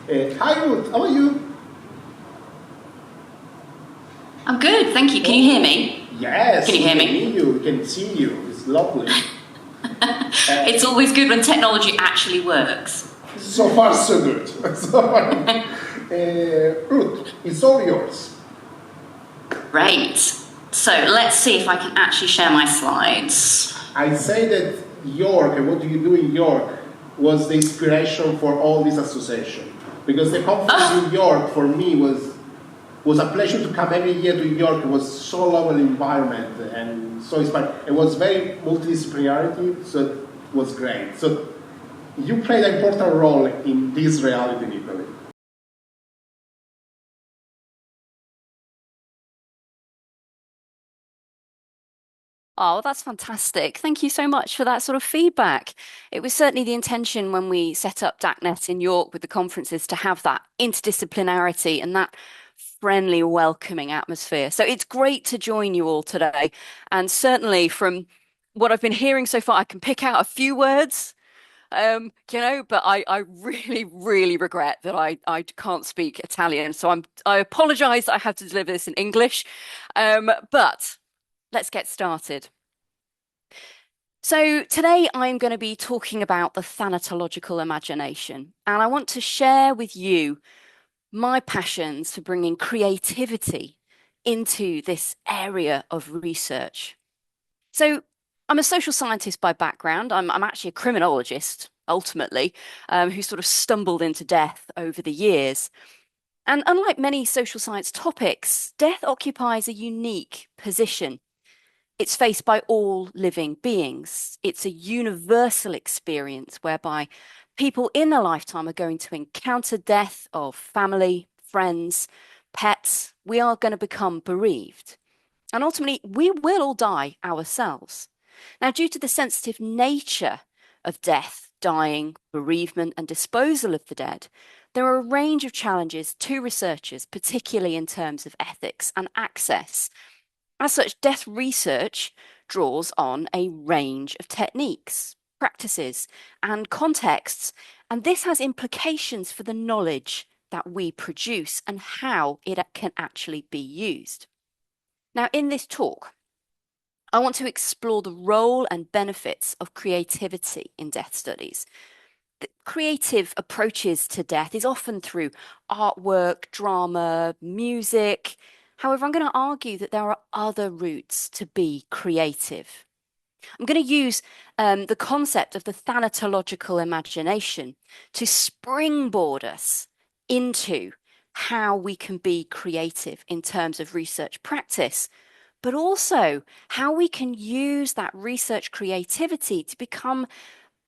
Hi Ruth, how are you? I'm good, thank you. Can you hear me? Yes. Can you hear me? We can hear you, we can see you. It's lovely. It's always good when technology actually works. So far, so good. Ruth, it's all yours. Great. So let's see if I can actually share my slides. I say that York and what you do in York was the inspiration for all this association. Because the conference in York for me was a pleasure to come every year to York. It was so lovely environment and so inspiring. It was very multidisciplinarity, so it was great. So you played an important role in this reality in Italy. Oh, that's fantastic. Thank you so much for that sort of feedback. It was certainly the intention when we set up DACnet in York with the conferences to have that interdisciplinarity and that friendly, welcoming atmosphere. So it's great to join you all today. And certainly from what I've been hearing so far, I can pick out a few words, but I really, really regret that I can't speak Italian. So I apologize that I have to deliver this in English. But let's get started. So today I'm going to be talking about the thanatological imagination, and I want to share with you my passions for bringing creativity into this area of research. So I'm a social scientist by background. I'm actually a criminologist, ultimately, who sort of stumbled into death over the years. And unlike many social science topics, death occupies a unique position. It's faced by all living beings. It's a universal experience whereby people in their lifetime are going to encounter death of family, friends, pets. We are going to become bereaved. And ultimately, we will all die ourselves. Now, due to the sensitive nature of death, dying, bereavement, and disposal of the dead, there are a range of challenges to researchers, particularly in terms of ethics and access. As such, death research draws on a range of techniques, practices, and contexts, and this has implications for the knowledge that we produce and how it can actually be used. Now, in this talk, I want to explore the role and benefits of creativity in death studies. The creative approaches to death is often through artwork, drama, music. However, I'm going to argue that there are other routes to be creative. I'm going to use the concept of the thanatological imagination to springboard us into how we can be creative in terms of research practice, but also how we can use that research creativity to become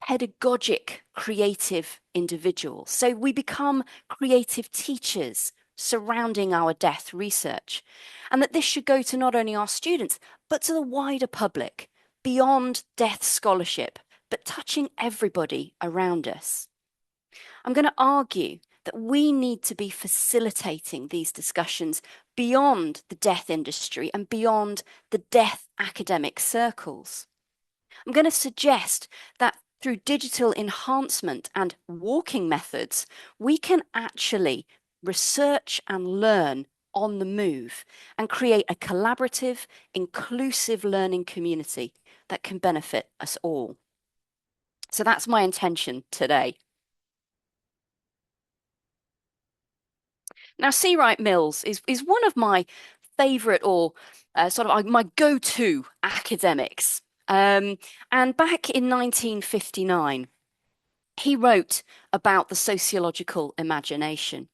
pedagogic, creative individuals. So we become creative teachers surrounding our death research. And that this should go to not only our students, but to the wider public, beyond death scholarship, but touching everybody around us. I'm going to argue that we need to be facilitating these discussions beyond the death industry and beyond the death academic circles. I'm going to suggest that through digital enhancement and walking methods, we can actually research and learn on the move and create a collaborative, inclusive learning community that can benefit us all. So that's my intention today. Now, C. Wright Mills is one of my favorite or sort of my go-to academics. And back in 1959, he wrote about the sociological imagination.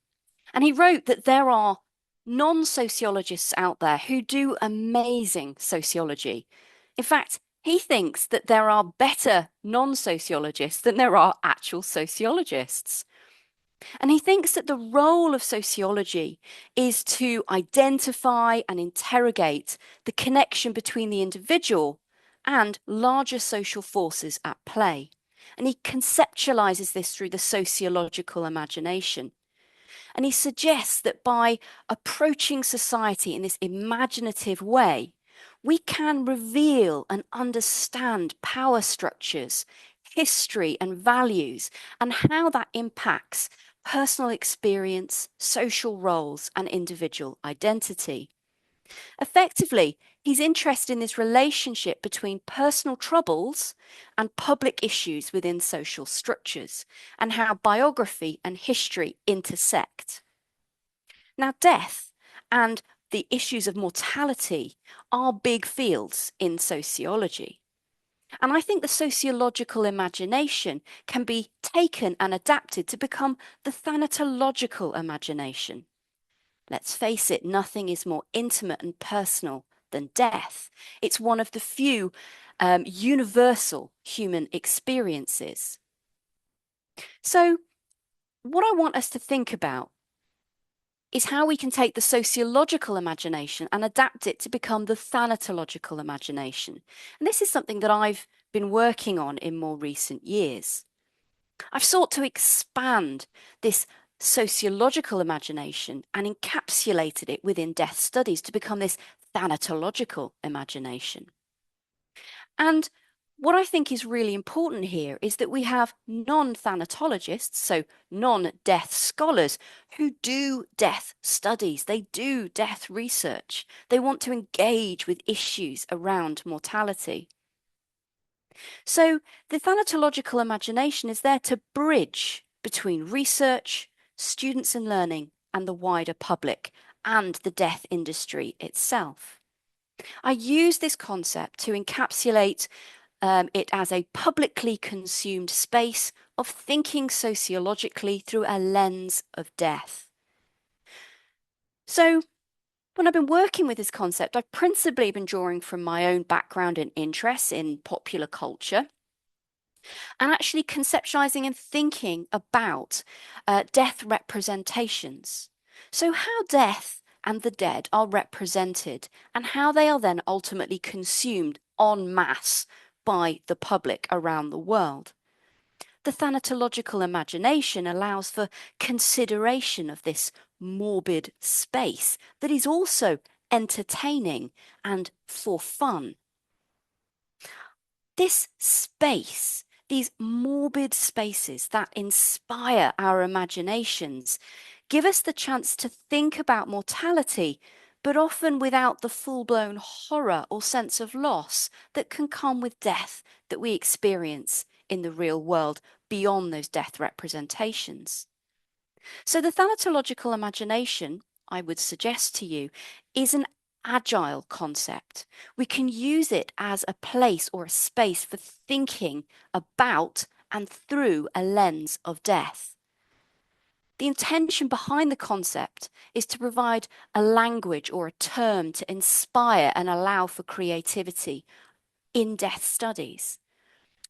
And he wrote that there are non-sociologists out there who do amazing sociology. In fact, he thinks that there are better non-sociologists than there are actual sociologists. And he thinks that the role of sociology is to identify and interrogate the connection between the individual and larger social forces at play. And he conceptualizes this through the sociological imagination. And he suggests that by approaching society in this imaginative way, we can reveal and understand power structures, history and values, and how that impacts personal experience, social roles, and individual identity. Effectively, he's interested in this relationship between personal troubles and public issues within social structures, and how biography and history intersect. Now, death and the issues of mortality are big fields in sociology. And I think the sociological imagination can be taken and adapted to become the thanatological imagination. Let's face it, nothing is more intimate and personal than death. It's one of the few universal human experiences. So, what I want us to think about is how we can take the sociological imagination and adapt it to become the thanatological imagination. And this is something that I've been working on in more recent years. I've sought to expand this sociological imagination and encapsulated it within death studies to become this thanatological imagination. And what I think is really important here is that we have non-thanatologists, so non-death scholars, who do death studies, they do death research, they want to engage with issues around mortality. So the thanatological imagination is there to bridge between research, students and learning, and the wider public, and the death industry itself. I use this concept to encapsulate it as a publicly consumed space of thinking sociologically through a lens of death. So when I've been working with this concept, I've principally been drawing from my own background and interests in popular culture and actually conceptualizing and thinking about death representations. So how death and the dead are represented and how they are then ultimately consumed en masse by the public around the world. The thanatological imagination allows for consideration of this morbid space that is also entertaining and for fun. This space, these morbid spaces that inspire our imaginations, give us the chance to think about mortality, but often without the full-blown horror or sense of loss that can come with death that we experience in the real world beyond those death representations. So the thanatological imagination, I would suggest to you, is an agile concept. We can use it as a place or a space for thinking about and through a lens of death. The intention behind the concept is to provide a language or a term to inspire and allow for creativity in death studies.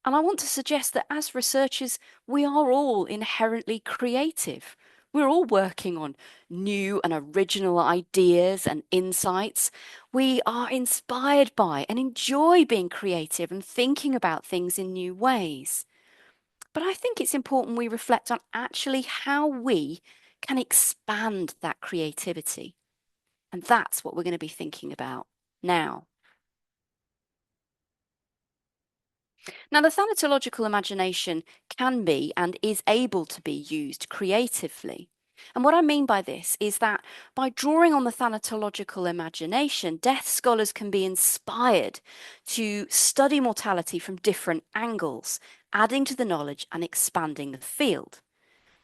And I want to suggest that as researchers, we are all inherently creative. We're all working on new and original ideas and insights. We are inspired by and enjoy being creative and thinking about things in new ways. But I think it's important we reflect on actually how we can expand that creativity. And that's what we're going to be thinking about now. Now, the thanatological imagination can be and is able to be used creatively. And what I mean by this is that by drawing on the thanatological imagination, death scholars can be inspired to study mortality from different angles, adding to the knowledge and expanding the field.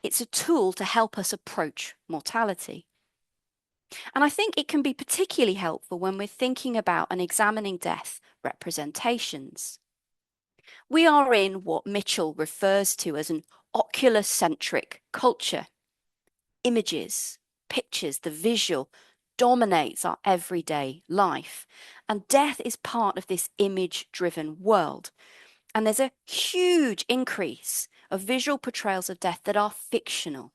It's a tool to help us approach mortality. And I think it can be particularly helpful when we're thinking about and examining death representations. We are in what Mitchell refers to as an ocular-centric culture. Images, pictures, the visual dominates our everyday life. And death is part of this image-driven world. And there's a huge increase of visual portrayals of death that are fictional.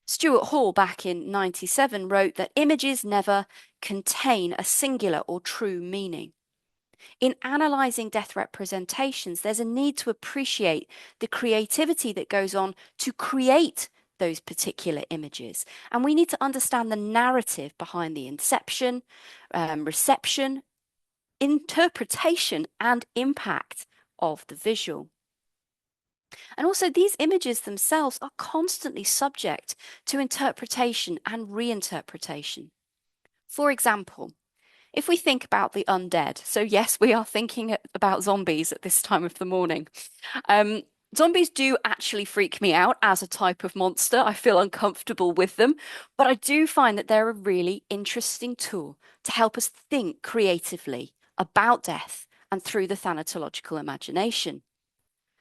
Stuart Hall, back in 1997, wrote that images never contain a singular or true meaning. In analysing death representations, there's a need to appreciate the creativity that goes on to create those particular images. And we need to understand the narrative behind the inception, reception, interpretation, and impact of the visual. And also, these images themselves are constantly subject to interpretation and reinterpretation. For example, if we think about the undead, so yes, we are thinking about zombies at this time of the morning. Zombies do actually freak me out as a type of monster. I feel uncomfortable with them, but I do find that they're a really interesting tool to help us think creatively about death and through the thanatological imagination.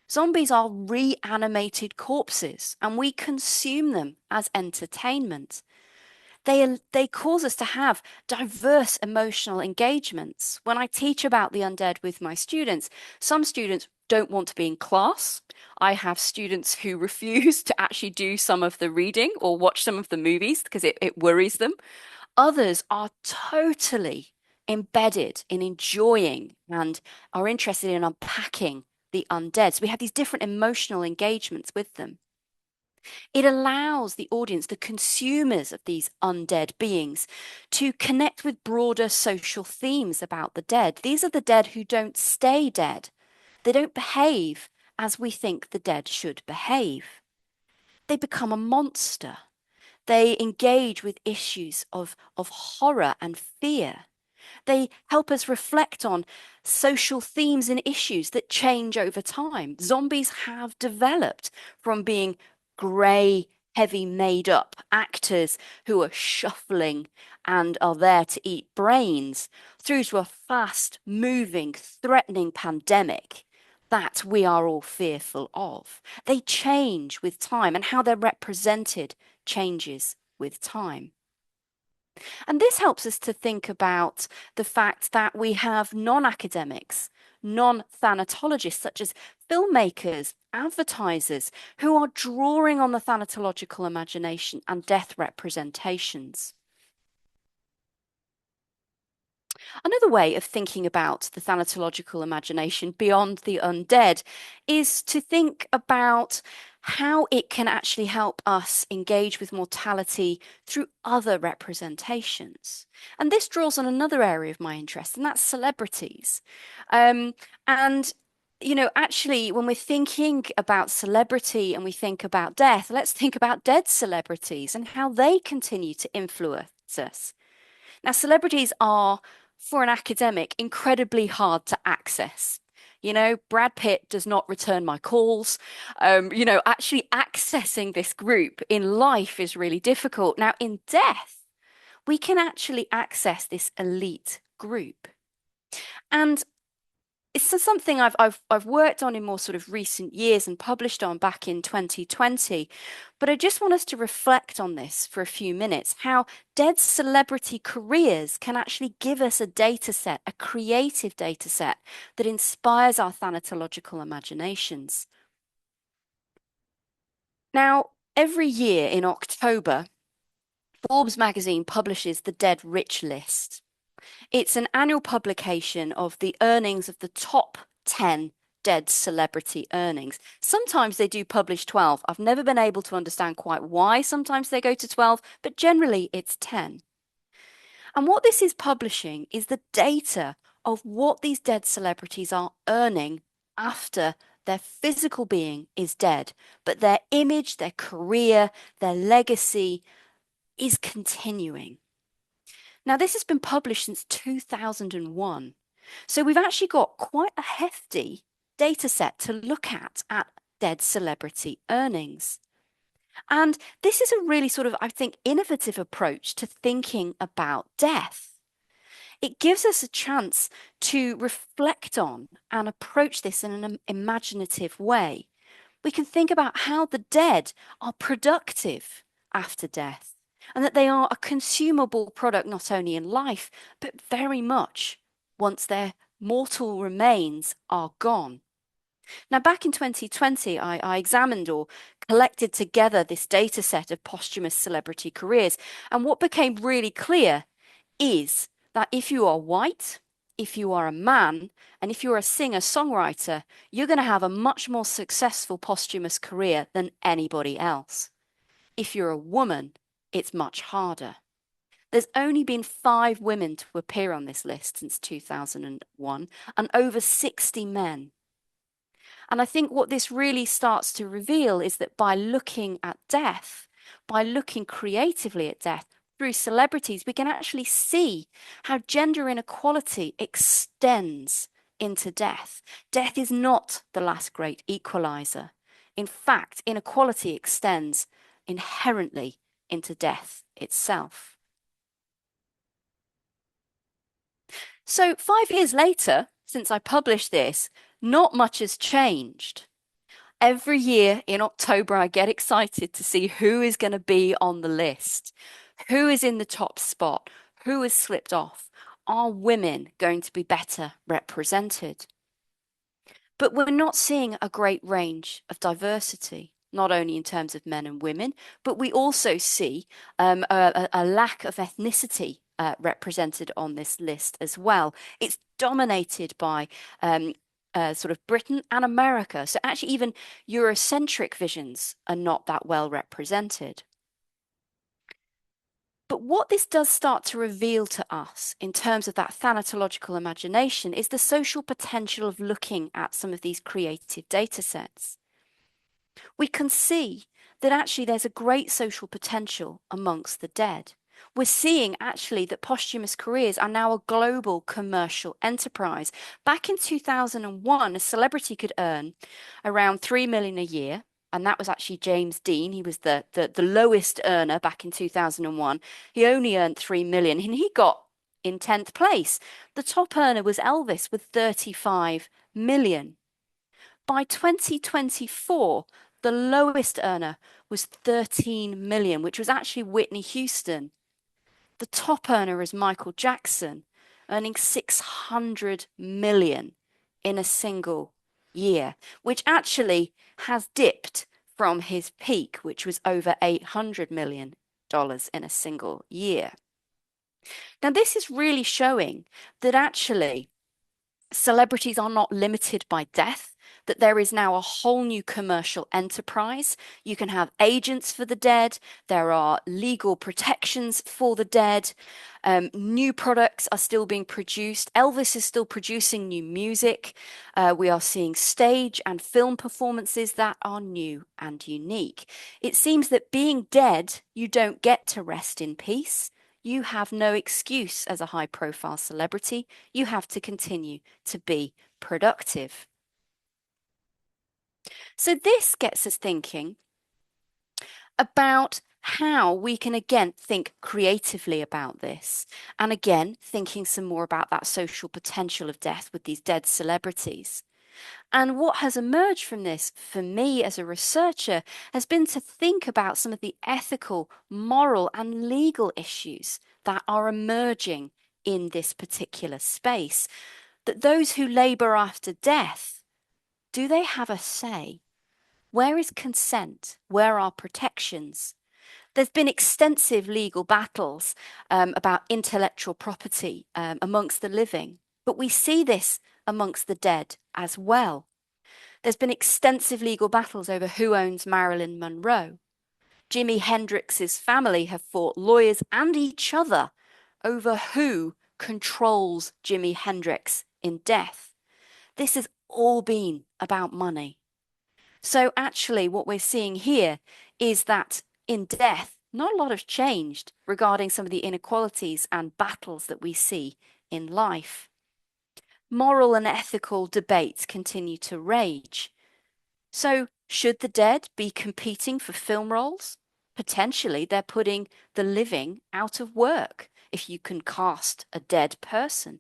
Zombies are reanimated corpses, and we consume them as entertainment. They cause us to have diverse emotional engagements. When I teach about the undead with my students, some students don't want to be in class. I have students who refuse to actually do some of the reading or watch some of the movies because it worries them. Others are totally embedded in enjoying and are interested in unpacking the undead. So we have these different emotional engagements with them. It allows the audience, the consumers of these undead beings, to connect with broader social themes about the dead. These are the dead who don't stay dead. They don't behave as we think the dead should behave. They become a monster. They engage with issues of horror and fear. They help us reflect on social themes and issues that change over time. Zombies have developed from being grey, heavy, made up actors who are shuffling and are there to eat brains through to a fast moving, threatening pandemic that we are all fearful of. They change with time, and how they're represented changes with time. And this helps us to think about the fact that we have non-academics, non-thanatologists, such as filmmakers, advertisers, who are drawing on the thanatological imagination and death representations. Another way of thinking about the thanatological imagination beyond the undead is to think about how it can actually help us engage with mortality through other representations. And this draws on another area of my interest, and that's celebrities. Actually, when we're thinking about celebrity and we think about death, let's think about dead celebrities and how they continue to influence us. Now, celebrities are, for an academic, incredibly hard to access. Brad Pitt does not return my calls. Actually accessing this group in life is really difficult. Now, in death, we can actually access this elite group. And it's something I've worked on in more sort of recent years and published on back in 2020. But I just want us to reflect on this for a few minutes, how dead celebrity careers can actually give us a data set, a creative data set that inspires our thanatological imaginations. Now, every year in October, Forbes magazine publishes the Dead Rich list. It's an annual publication of the earnings of the top 10 dead celebrity earnings. Sometimes they do publish 12. I've never been able to understand quite why sometimes they go to 12, but generally it's 10. And what this is publishing is the data of what these dead celebrities are earning after their physical being is dead, but their image, their career, their legacy is continuing. Now, this has been published since 2001. So we've actually got quite a hefty data set to look at dead celebrity earnings. And this is a really sort of, I think, innovative approach to thinking about death. It gives us a chance to reflect on and approach this in an imaginative way. We can think about how the dead are productive after death, and that they are a consumable product not only in life, but very much once their mortal remains are gone. Now, back in 2020, I examined or collected together this data set of posthumous celebrity careers. And what became really clear is that if you are white, if you are a man, and if you're a singer-songwriter, you're going to have a much more successful posthumous career than anybody else. If you're a woman, it's much harder. There's only been 5 women to appear on this list since 2001 and over 60 men. And I think what this really starts to reveal is that by looking at death, by looking creatively at death through celebrities, we can actually see how gender inequality extends into death. Death is not the last great equalizer. In fact, inequality extends inherently into death itself. So 5 years later, since I published this, not much has changed. Every year in October, I get excited to see who is going to be on the list, who is in the top spot, who has slipped off. Are women going to be better represented? But we're not seeing a great range of diversity, not only in terms of men and women, but we also see a lack of ethnicity represented on this list as well. It's dominated by sort of Britain and America. So actually even Eurocentric visions are not that well represented. But what this does start to reveal to us in terms of that thanatological imagination is the social potential of looking at some of these creative data sets. We can see that actually there's a great social potential amongst the dead. We're seeing actually that posthumous careers are now a global commercial enterprise. Back in 2001, a celebrity could earn around 3 million a year. And that was actually James Dean. He was the lowest earner back in 2001. He only earned 3 million and he got in 10th place. The top earner was Elvis with 35 million. By 2024, the lowest earner was 13 million, which was actually Whitney Houston. The top earner is Michael Jackson, earning 600 million in a single year, which actually has dipped from his peak, which was over $800 million in a single year. Now, this is really showing that actually celebrities are not limited by death, that there is now a whole new commercial enterprise. You can have agents for the dead. There are legal protections for the dead. New products are still being produced. Elvis is still producing new music. We are seeing stage and film performances that are new and unique. It seems that being dead, you don't get to rest in peace. You have no excuse as a high-profile celebrity. You have to continue to be productive. So this gets us thinking about how we can again think creatively about this, and again thinking some more about that social potential of death with these dead celebrities. And what has emerged from this for me as a researcher has been to think about some of the ethical, moral and legal issues that are emerging in this particular space. That those who labour after death, do they have a say? Where is consent? Where are protections? There's been extensive legal battles about intellectual property amongst the living, but we see this amongst the dead as well. There's been extensive legal battles over who owns Marilyn Monroe. Jimi Hendrix's family have fought lawyers and each other over who controls Jimi Hendrix in death. This has all been about money. So actually what we're seeing here is that in death, not a lot has changed regarding some of the inequalities and battles that we see in life. Moral and ethical debates continue to rage. So should the dead be competing for film roles? Potentially they're putting the living out of work if you can cast a dead person.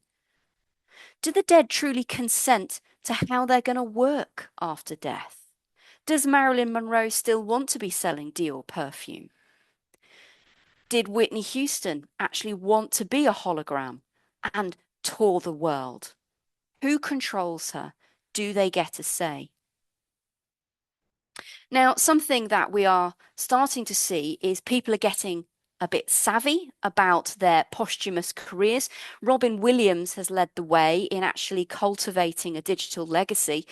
Do the dead truly consent to how they're going to work after death? Does Marilyn Monroe still want to be selling Dior perfume? Did Whitney Houston actually want to be a hologram and tour the world? Who controls her? Do they get a say? Now, something that we are starting to see is people are getting a bit savvy about their posthumous careers. Robin Williams has led the way in actually cultivating a digital legacy,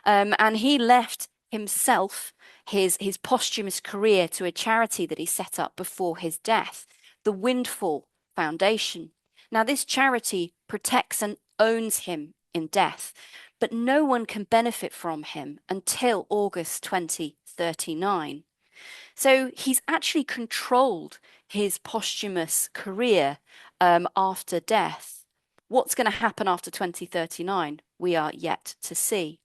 and he left himself his posthumous career to a charity that he set up before his death, the Windfall Foundation. Now, this charity protects and owns him in death. but no one can benefit from him until August 2039. So he's actually controlled his posthumous career after death. What's going to happen after 2039? We are yet to see.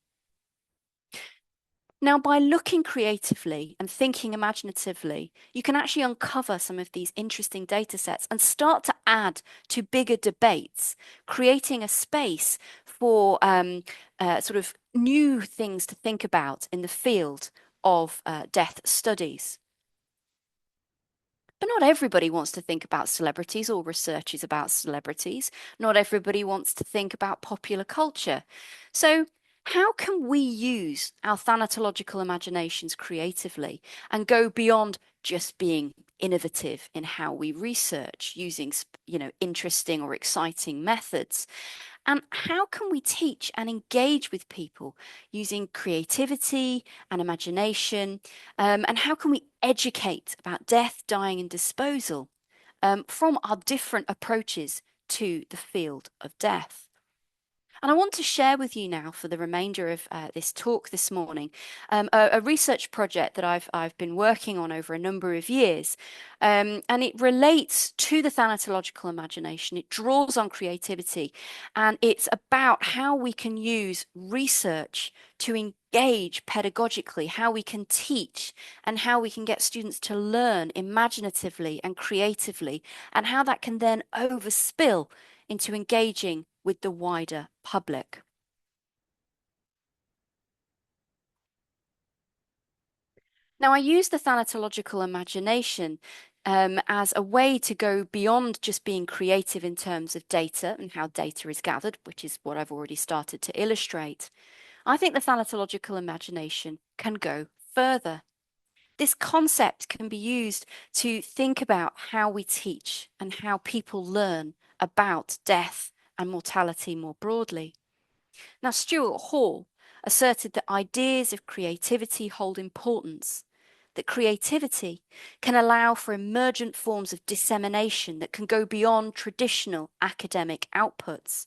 Now, by looking creatively and thinking imaginatively, you can actually uncover some of these interesting data sets and start to add to bigger debates, creating a space for sort of new things to think about in the field of death studies. But not everybody wants to think about celebrities or researches about celebrities. Not everybody wants to think about popular culture. So how can we use our thanatological imaginations creatively and go beyond just being innovative in how we research using, interesting or exciting methods? And how can we teach and engage with people using creativity and imagination? And how can we educate about death, dying, and disposal from our different approaches to the field of death? And I want to share with you now, for the remainder of this talk this morning, a research project that I've been working on over a number of years. And it relates to the thanatological imagination. It draws on creativity. And it's about how we can use research to engage pedagogically, how we can teach, and how we can get students to learn imaginatively and creatively, and how that can then overspill into engaging with the wider public. Now, I use the thanatological imagination as a way to go beyond just being creative in terms of data and how data is gathered, which is what I've already started to illustrate. I think the thanatological imagination can go further. This concept can be used to think about how we teach and how people learn about death and mortality more broadly. Now, Stuart Hall asserted that ideas of creativity hold importance, that creativity can allow for emergent forms of dissemination that can go beyond traditional academic outputs.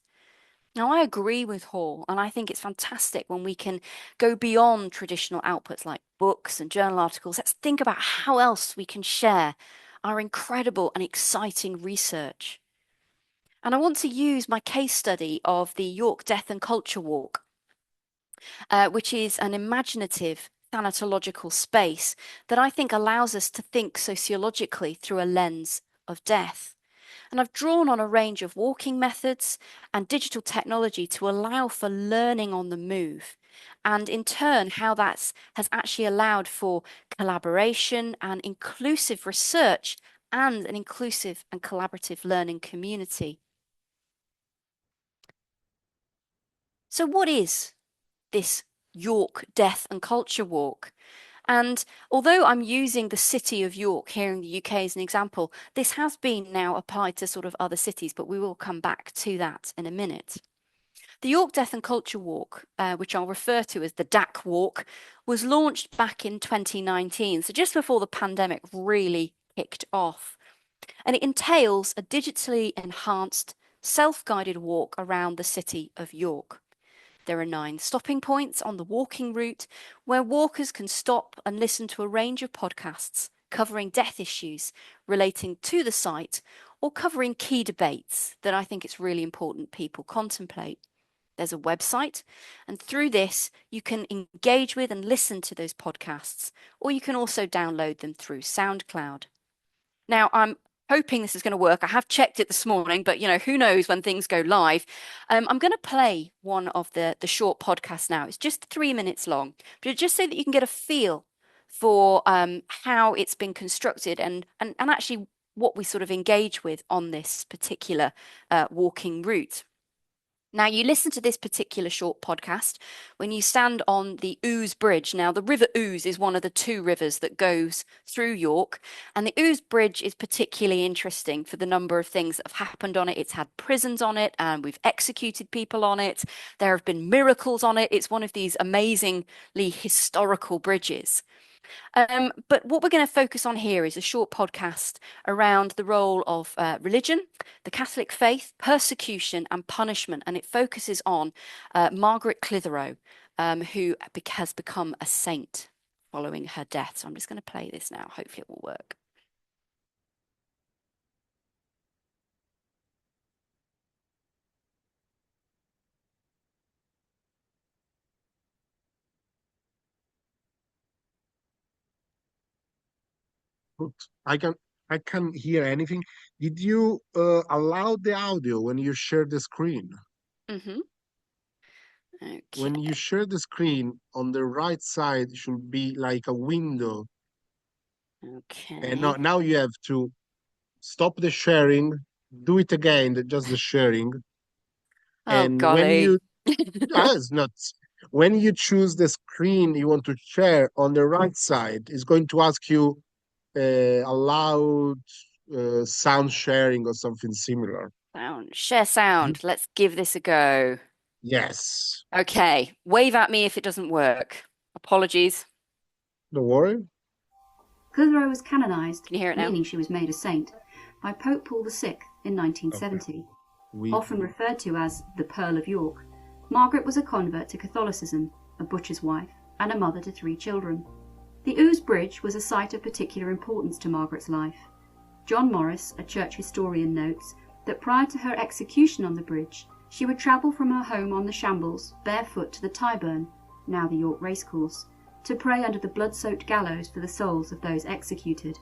Now, I agree with Hall, and I think it's fantastic when we can go beyond traditional outputs like books and journal articles. Let's think about how else we can share our incredible and exciting research. And I want to use my case study of the York Death and Culture Walk, which is an imaginative thanatological space that I think allows us to think sociologically through a lens of death. And I've drawn on a range of walking methods and digital technology to allow for learning on the move. And in turn, how that has actually allowed for collaboration and inclusive research and an inclusive and collaborative learning community. So what is this York Death and Culture Walk? And although I'm using the city of York here in the UK as an example, this has been now applied to sort of other cities, but we will come back to that in a minute. The York Death and Culture Walk, which I'll refer to as the DAC Walk, was launched back in 2019, so just before the pandemic really kicked off. And it entails a digitally enhanced, self-guided walk around the city of York. There are 9 stopping points on the walking route where walkers can stop and listen to a range of podcasts covering death issues relating to the site or covering key debates that I think it's really important people contemplate. There's a website, and through this you can engage with and listen to those podcasts, or you can also download them through SoundCloud. Now, I'm hoping this is going to work. I have checked it this morning, but who knows when things go live. I'm going to play one of the short podcasts now. It's just 3 minutes long, but just so that you can get a feel for how it's been constructed and actually what we sort of engage with on this particular walking route. Now, you listen to this particular short podcast when you stand on the Ouse Bridge. Now, the River Ouse is one of the 2 rivers that goes through York, and the Ouse Bridge is particularly interesting for the number of things that have happened on it. It's had prisons on it, and we've executed people on it. There have been miracles on it. It's one of these amazingly historical bridges. But what we're going to focus on here is a short podcast around the role of religion, the Catholic faith, persecution and punishment. And it focuses on Margaret Clitheroe, who has become a saint following her death. So I'm just going to play this now. Hopefully it will work. Good. I can hear anything. Did you allow the audio when you share the screen? Mm-hmm. Okay. When you share the screen, on the right side should be like a window. And Okay. now you have to stop the sharing, do it again, just the sharing. Oh, And when golly. you, it's not, when you choose the screen you want to share on the right side, it's going to ask you allowed sound sharing or something similar. Sound. Share sound. Let's give this a go. Yes. Okay. Wave at me if it doesn't work. Apologies. Don't worry. Clitheroe was canonised, Can you hear it now? meaning she was made a saint, by Pope Paul VI in 1970. Okay. Often referred to as the Pearl of York, Margaret was a convert to Catholicism, a butcher's wife, and a mother to 3 children. The Ouse Bridge was a site of particular importance to Margaret's life. John Morris, a church historian, notes that prior to her execution on the bridge, she would travel from her home on the Shambles barefoot to the Tyburn, now the York Racecourse, to pray under the blood-soaked gallows for the souls of those executed.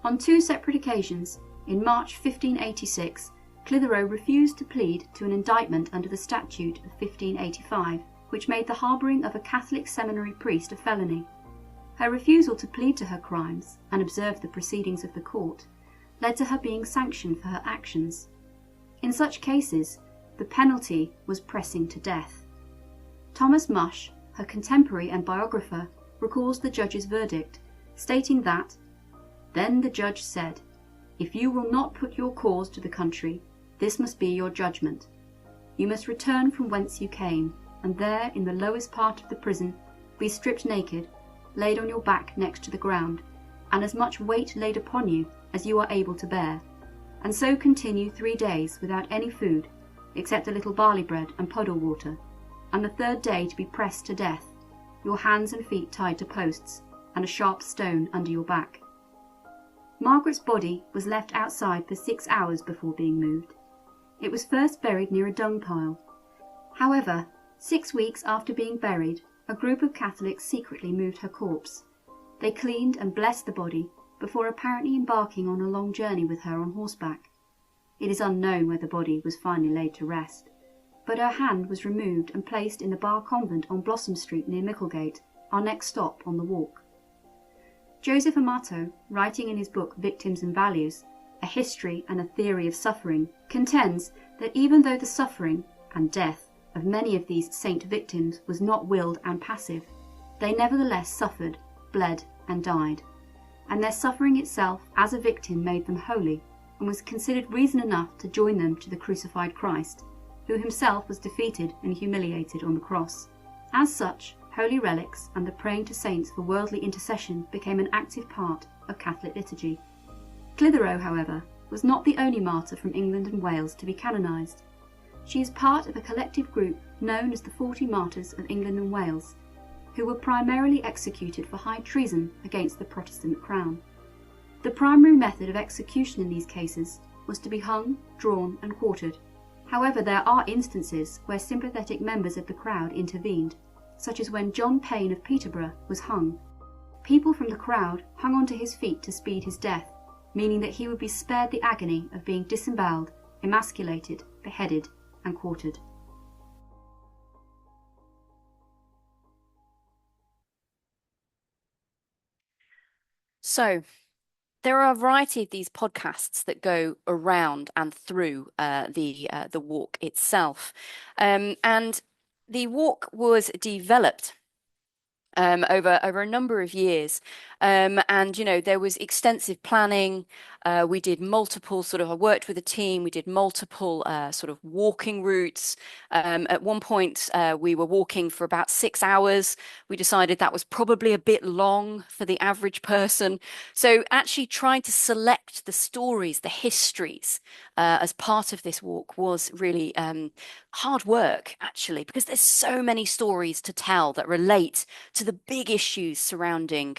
On 2 separate occasions, in March 1586, Clitheroe refused to plead to an indictment under the Statute of 1585, which made the harbouring of a Catholic seminary priest a felony. Her refusal to plead to her crimes and observe the proceedings of the court led to her being sanctioned for her actions. In such cases, the penalty was pressing to death. Thomas Mush, her contemporary and biographer, recalls the judge's verdict, stating that, "Then the judge said, 'If you will not put your cause to the country, this must be your judgment. You must return from whence you came, and there in the lowest part of the prison be stripped naked, laid on your back next to the ground, and as much weight laid upon you as you are able to bear, and so continue 3 days without any food, except a little barley bread and puddle water, and the 3rd day to be pressed to death, your hands and feet tied to posts, and a sharp stone under your back.'" Margaret's body was left outside for 6 hours before being moved. It was first buried near a dung pile. However, 6 weeks after being buried, a group of Catholics secretly moved her corpse. They cleaned and blessed the body before apparently embarking on a long journey with her on horseback. It is unknown where the body was finally laid to rest, but her hand was removed and placed in the Bar Convent on Blossom Street near Micklegate, our next stop on the walk. Joseph Amato, writing in his book Victims and Values, A History and a Theory of Suffering, contends that even though the suffering and death of many of these saint victims was not willed and passive, they nevertheless suffered, bled and died, and their suffering itself as a victim made them holy and was considered reason enough to join them to the crucified Christ, who himself was defeated and humiliated on the cross. As such, holy relics and the praying to saints for worldly intercession became an active part of Catholic liturgy. Clitheroe, however, was not the only martyr from England and Wales to be canonised. She is part of a collective group known as the 40 Martyrs of England and Wales, who were primarily executed for high treason against the Protestant crown. The primary method of execution in these cases was to be hung, drawn and quartered. However, there are instances where sympathetic members of the crowd intervened, such as when John Payne of Peterborough was hung. People from the crowd hung onto his feet to speed his death, meaning that he would be spared the agony of being disemboweled, emasculated, beheaded and quartered. So there are a variety of these podcasts that go around and through the walk itself, and the walk was developed over a number of years, and there was extensive planning, We did multiple I worked with a team, we did multiple sort of walking routes. At one point, we were walking for about 6 hours. We decided that was probably a bit long for the average person. So actually trying to select the stories, the histories as part of this walk was really hard work, actually, because there's so many stories to tell that relate to the big issues surrounding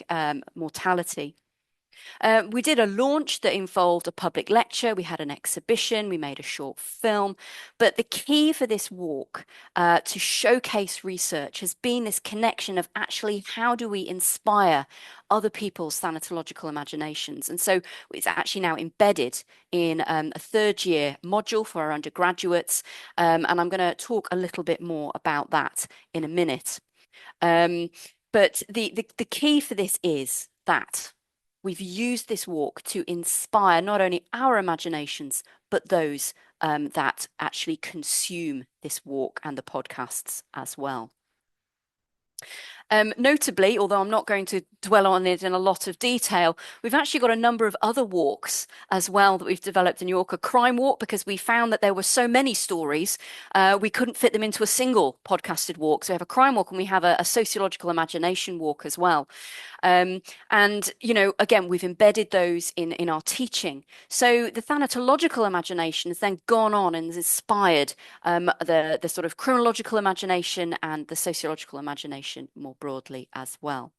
mortality. We did a launch that involved a public lecture. We had an exhibition. We made a short film. But the key for this walk to showcase research has been this connection of actually how do we inspire other people's thanatological imaginations. And so it's actually now embedded in a 3rd-year module for our undergraduates. And I'm going to talk a little bit more about that in a minute. But the key for this is that we've used this walk to inspire not only our imaginations, but those that actually consume this walk and the podcasts as well. Notably, although I'm not going to dwell on it in a lot of detail, we've actually got a number of other walks as well that we've developed in York. A crime walk, because we found that there were so many stories, we couldn't fit them into a single podcasted walk. So we have a crime walk and we have a sociological imagination walk as well. And, again, we've embedded those in our teaching. So the thanatological imagination has then gone on and has inspired the sort of chronological imagination and the sociological imagination more broadly as well.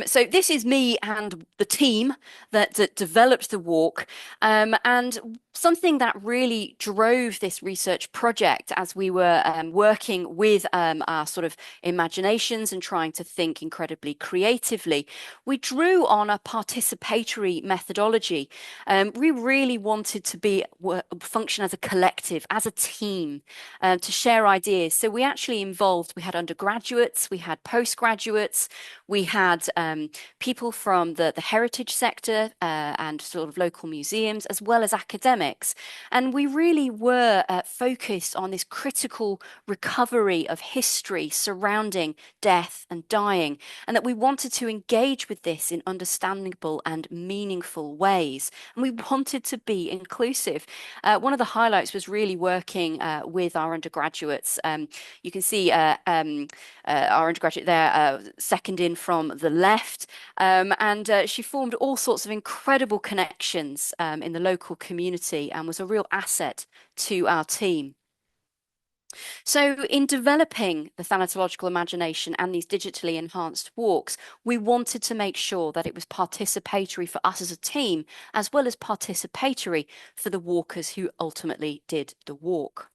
So this is me and the team that developed the walk, and something that really drove this research project as we were working with our sort of imaginations and trying to think incredibly creatively. We drew on a participatory methodology. We really wanted to function as a collective, as a team, to share ideas. So we actually we had undergraduates, we had postgraduates, we had people from the heritage sector and sort of local museums, as well as academics. And we really were focused on this critical recovery of history surrounding death and dying, and that we wanted to engage with this in understandable and meaningful ways. And we wanted to be inclusive. One of the highlights was really working with our undergraduates. You can see our undergraduate there, second in from the left, and she formed all sorts of incredible connections in the local community and was a real asset to our team. So in developing the thanatological imagination and these digitally enhanced walks, we wanted to make sure that it was participatory for us as a team, as well as participatory for the walkers who ultimately did the walk.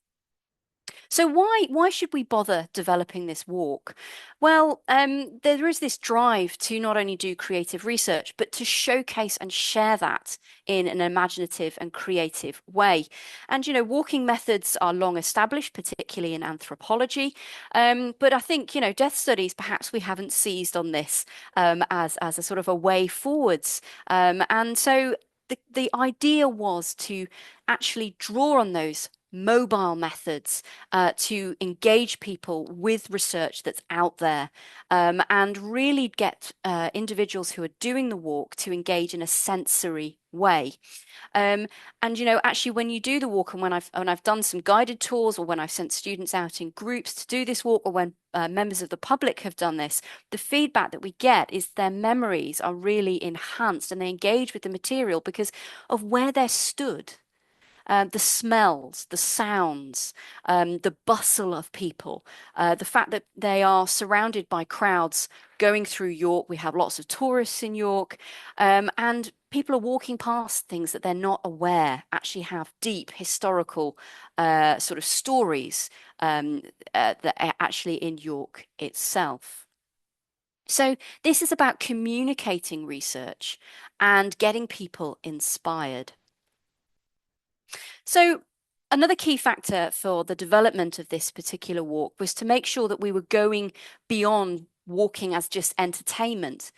So why should we bother developing this walk? Well, there is this drive to not only do creative research, but to showcase and share that in an imaginative and creative way. And, walking methods are long established, particularly in anthropology. But I think, death studies, perhaps we haven't seized on this as a sort of a way forwards. And so the idea was to actually draw on those mobile methods to engage people with research that's out there, and really get individuals who are doing the walk to engage in a sensory way. And actually, when you do the walk, and when I've done some guided tours, or when I've sent students out in groups to do this walk, or when members of the public have done this, the feedback that we get is their memories are really enhanced and they engage with the material because of where they're stood. The smells, the sounds, the bustle of people, the fact that they are surrounded by crowds going through York. We have lots of tourists in York, and people are walking past things that they're not aware actually have deep historical sort of stories that are actually in York itself. So this is about communicating research and getting people inspired. So another key factor for the development of this particular walk was to make sure that we were going beyond walking as just entertainment.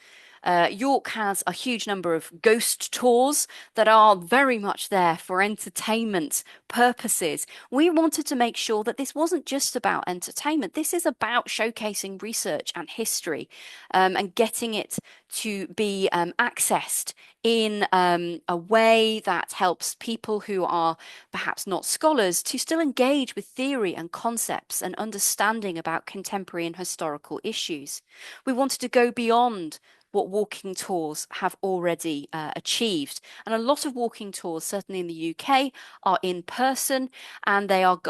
York has a huge number of ghost tours that are very much there for entertainment purposes. We wanted to make sure that this wasn't just about entertainment. This is about showcasing research and history, and getting it to be accessed in a way that helps people who are perhaps not scholars to still engage with theory and concepts and understanding about contemporary and historical issues. We wanted to go beyond what walking tours have already achieved. And a lot of walking tours, certainly in the UK, are in person and they are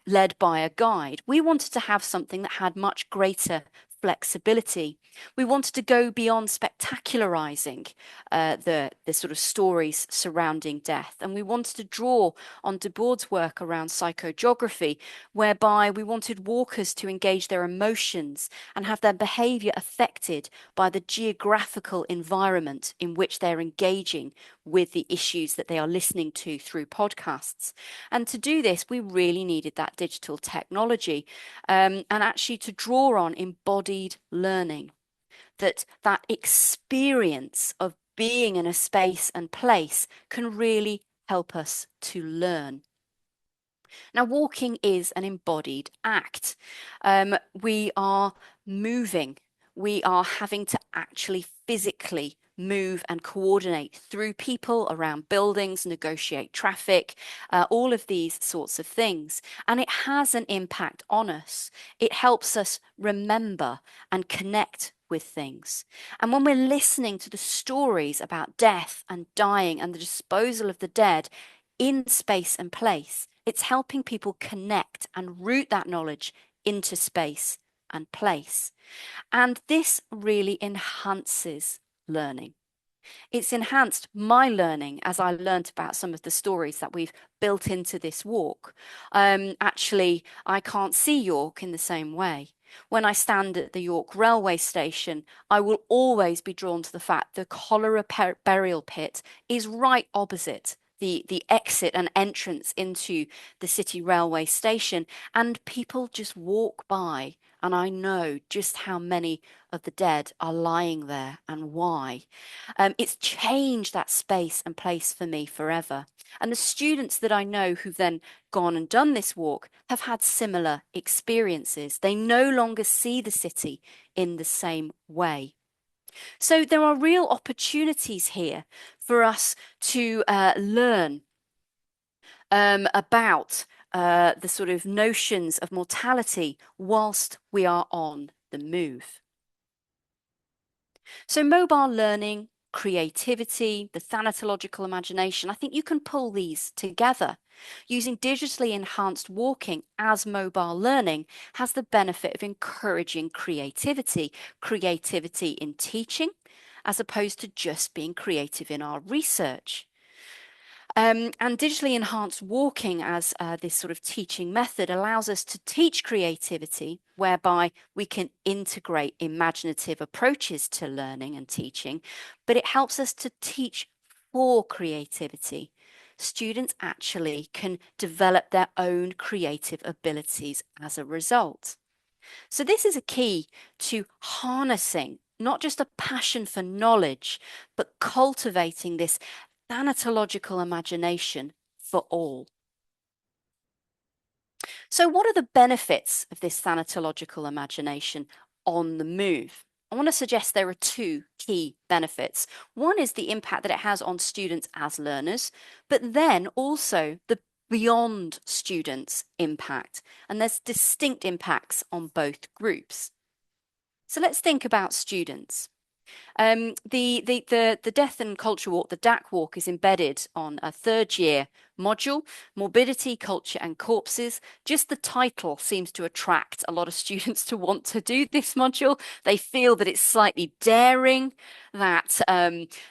led by a guide. We wanted to have something that had much greater flexibility. We wanted to go beyond spectacularizing the sort of stories surrounding death, and we wanted to draw on Debord's work around psychogeography, whereby we wanted walkers to engage their emotions and have their behavior affected by the geographical environment in which they're engaging with the issues that they are listening to through podcasts. And to do this, we really needed that digital technology, and actually to draw on embodied learning, that experience of being in a space and place can really help us to learn. Now, walking is an embodied act. We are moving. We are having to actually physically move and coordinate through people, around buildings, negotiate traffic, all of these sorts of things. And it has an impact on us. It helps us remember and connect with things. And when we're listening to the stories about death and dying and the disposal of the dead in space and place, it's helping people connect and root that knowledge into space and place. And this really enhances learning. It's enhanced my learning as I learned about some of the stories that we've built into this walk. Actually, I can't see York in the same way. When I stand at the York railway station, I will always be drawn to the fact the cholera burial pit is right opposite the exit and entrance into the city railway station, and people just walk by, and I know just how many of the dead are lying there and why. It's changed that space and place for me forever. And the students that I know who've then gone and done this walk have had similar experiences. They no longer see the city in the same way. So there are real opportunities here for us to learn about the sort of notions of mortality whilst we are on the move. So mobile learning, creativity, the thanatological imagination, I think you can pull these together. Using digitally enhanced walking as mobile learning has the benefit of encouraging creativity in teaching, as opposed to just being creative in our research. And digitally enhanced walking as this sort of teaching method allows us to teach creativity, whereby we can integrate imaginative approaches to learning and teaching, but it helps us to teach for creativity. Students actually can develop their own creative abilities as a result. So this is a key to harnessing not just a passion for knowledge, but cultivating this thanatological imagination for all. So what are the benefits of this thanatological imagination on the move? I want to suggest there are two key benefits. One is the impact that it has on students as learners, but then also the beyond students impact. And there's distinct impacts on both groups. So let's think about students. The Death and Culture Walk, the DAC walk, is embedded on a third year module, Morbidity, Culture and Corpses. Just the title seems to attract a lot of students to want to do this module. They feel that it's slightly daring, that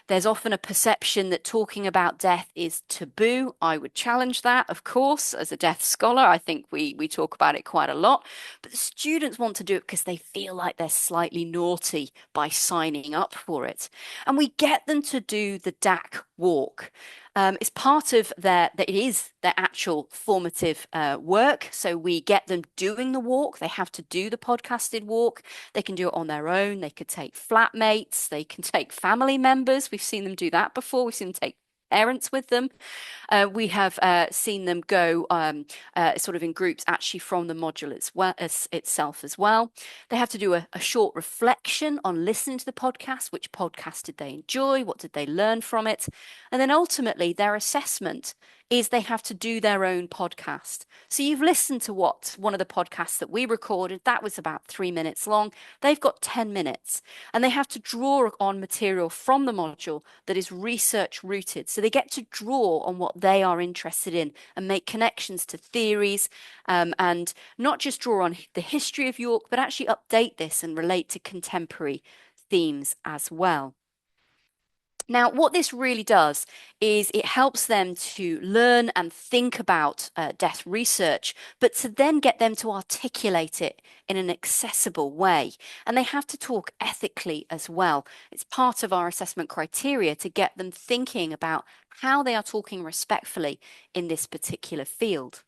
there's often a perception that talking about death is taboo. I would challenge that, of course, as a death scholar. I think we talk about it quite a lot, but the students want to do it because they feel like they're slightly naughty by signing up for it. And we get them to do the DAC walk. It's part of it is their actual formative work. So we get them doing the walk. They have to do the podcasted walk. They can do it on their own. They could take flatmates. They can take family members. We've seen them do that before. We've seen them take parents with them. We have seen them go sort of in groups actually from the module itself as well. They have to do a short reflection on listening to the podcast. Which podcast did they enjoy? What did they learn from it? And then ultimately their assessment is they have to do their own podcast. So you've listened to one of the podcasts that we recorded, that was about 3 minutes long. They've got 10 minutes and they have to draw on material from the module that is research rooted. So they get to draw on what they are interested in and make connections to theories, and not just draw on the history of York, but actually update this and relate to contemporary themes as well. Now, what this really does is it helps them to learn and think about death research, but to then get them to articulate it in an accessible way. And they have to talk ethically as well. It's part of our assessment criteria to get them thinking about how they are talking respectfully in this particular field.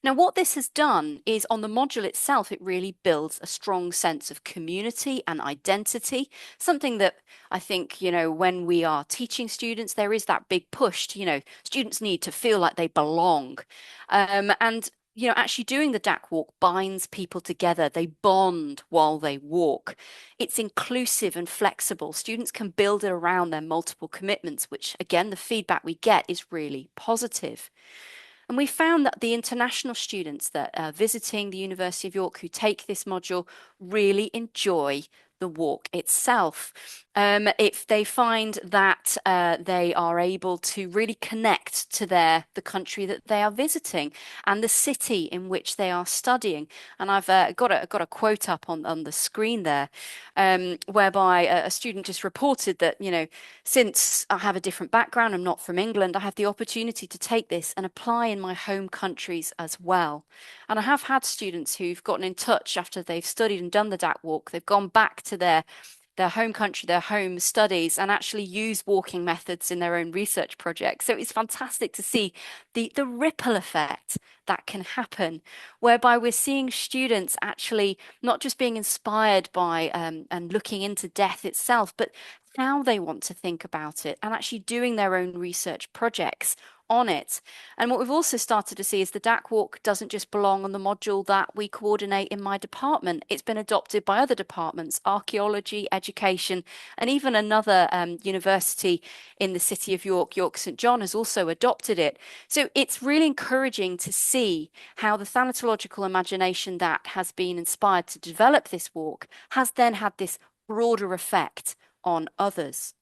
Now, what this has done is on the module itself, it really builds a strong sense of community and identity, something that I think, when we are teaching students, there is that big push to, students need to feel like they belong. And actually doing the DAC walk binds people together. They bond while they walk. It's inclusive and flexible. Students can build it around their multiple commitments, which again, the feedback we get is really positive. And we found that the international students that are visiting the University of York who take this module really enjoy the walk itself. If they find that they are able to really connect to the country that they are visiting and the city in which they are studying. And I've got a quote up on the screen there, whereby a student just reported that, since I have a different background, I'm not from England, I have the opportunity to take this and apply in my home countries as well. And I have had students who've gotten in touch after they've studied and done the DAC walk. They've gone back to their home country, their home studies, and actually use walking methods in their own research projects. So it's fantastic to see the ripple effect that can happen, whereby we're seeing students actually not just being inspired by and looking into death itself, but how they want to think about it and actually doing their own research projects on it. And what we've also started to see is the DAC walk doesn't just belong on the module that we coordinate in my department. It's been adopted by other departments, archaeology, education, and even another university in the city of York, York St John, has also adopted it. So it's really encouraging to see how the thanatological imagination that has been inspired to develop this walk has then had this broader effect on others.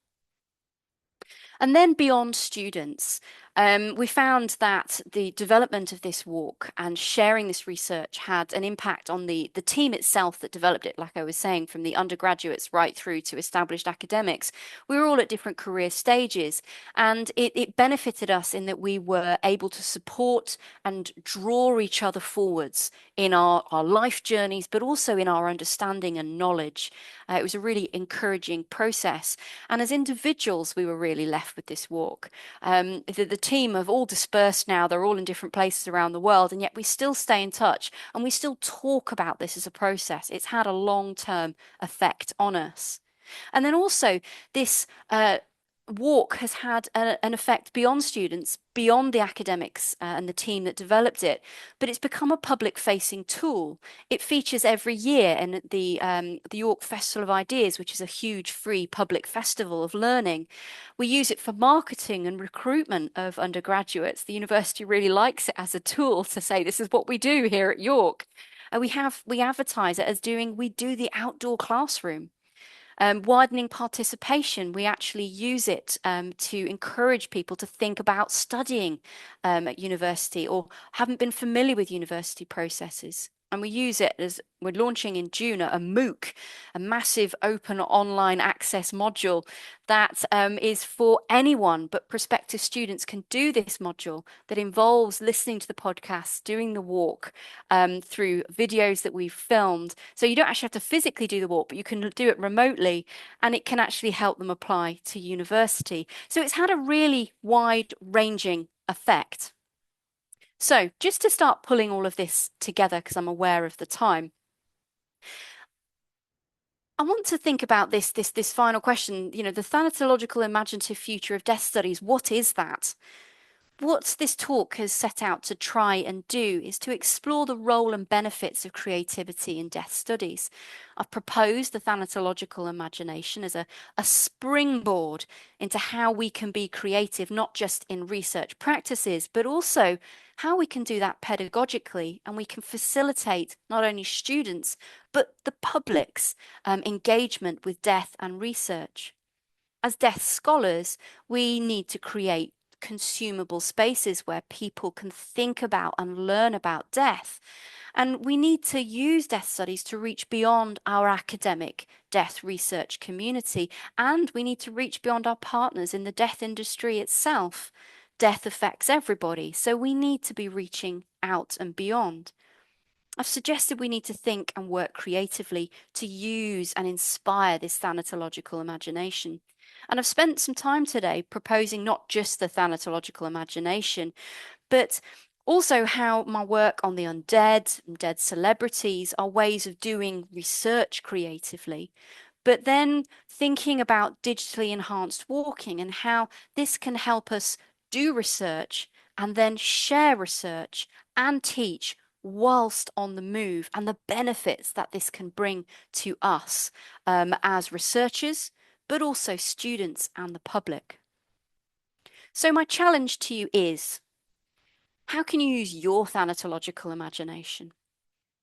And then beyond students, we found that the development of this walk and sharing this research had an impact on the team itself that developed it, like I was saying, from the undergraduates right through to established academics. We were all at different career stages, and it benefited us in that we were able to support and draw each other forwards in our life journeys, but also in our understanding and knowledge. It was a really encouraging process. And as individuals, we were really left with this walk. The team have all dispersed now. They're all in different places around the world, and yet we still stay in touch and we still talk about this as a process. It's had a long-term effect on us. And then also this walk has had an effect beyond students, beyond the academics and the team that developed it, but it's become a public-facing tool. It features every year in the York Festival of Ideas, which is a huge free public festival of learning. We use it for marketing and recruitment of undergraduates. The university really likes it as a tool to say, this is what we do here at York. We advertise it as we do the outdoor classroom. Widening participation, we actually use it to encourage people to think about studying at university or haven't been familiar with university processes. And we use it as we're launching in June a MOOC, a massive open online access module that is for anyone, but prospective students can do this module that involves listening to the podcast, doing the walk through videos that we've filmed. So you don't actually have to physically do the walk, but you can do it remotely, and it can actually help them apply to university. So it's had a really wide-ranging effect. So just to start pulling all of this together, because I'm aware of the time, I want to think about this final question, you know, the thanatological imaginative future of death studies. What is that? What this talk has set out to try and do is to explore the role and benefits of creativity in death studies. I've proposed the thanatological imagination as a springboard into how we can be creative, not just in research practices, but also how we can do that pedagogically, and we can facilitate not only students, but the public's engagement with death and research. As death scholars, we need to create consumable spaces where people can think about and learn about death. And we need to use death studies to reach beyond our academic death research community, and we need to reach beyond our partners in the death industry itself. Death affects everybody, so we need to be reaching out and beyond. I've suggested we need to think and work creatively to use and inspire this thanatological imagination. And I've spent some time today proposing not just the thanatological imagination, but also how my work on the undead and dead celebrities are ways of doing research creatively, but then thinking about digitally enhanced walking and how this can help us do research and then share research and teach whilst on the move, and the benefits that this can bring to us as researchers, but also students and the public. So my challenge to you is, how can you use your thanatological imagination?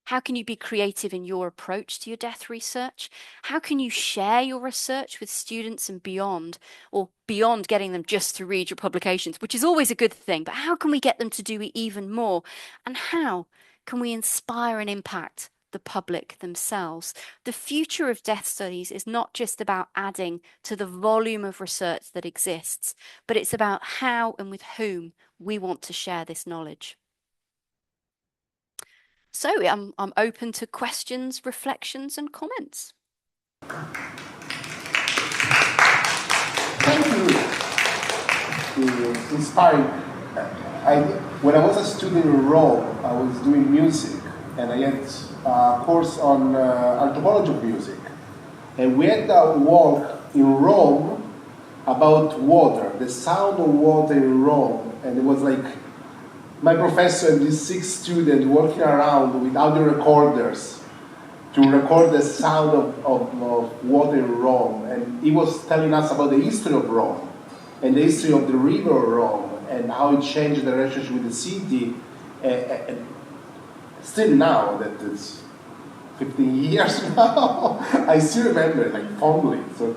How can you be creative in your approach to your death research? How can you share your research with students and beyond, or beyond getting them just to read your publications, which is always a good thing, but how can we get them to do even more? And how can we inspire and impact the public themselves? The future of death studies is not just about adding to the volume of research that exists, but it's about how and with whom we want to share this knowledge. So I'm open to questions, reflections, and comments. Thank you. Inspiring. When I was a student in Rome, I was doing music, and I had a course on anthropology of music. And we had a walk in Rome about water, the sound of water in Rome. And it was like my professor and these 6 students walking around with audio recorders to record the sound of water in Rome. And he was telling us about the history of Rome and the history of the river Rome and how it changed the relationship with the city. And still now, that it's 15 years now, I still remember it, like fondly. So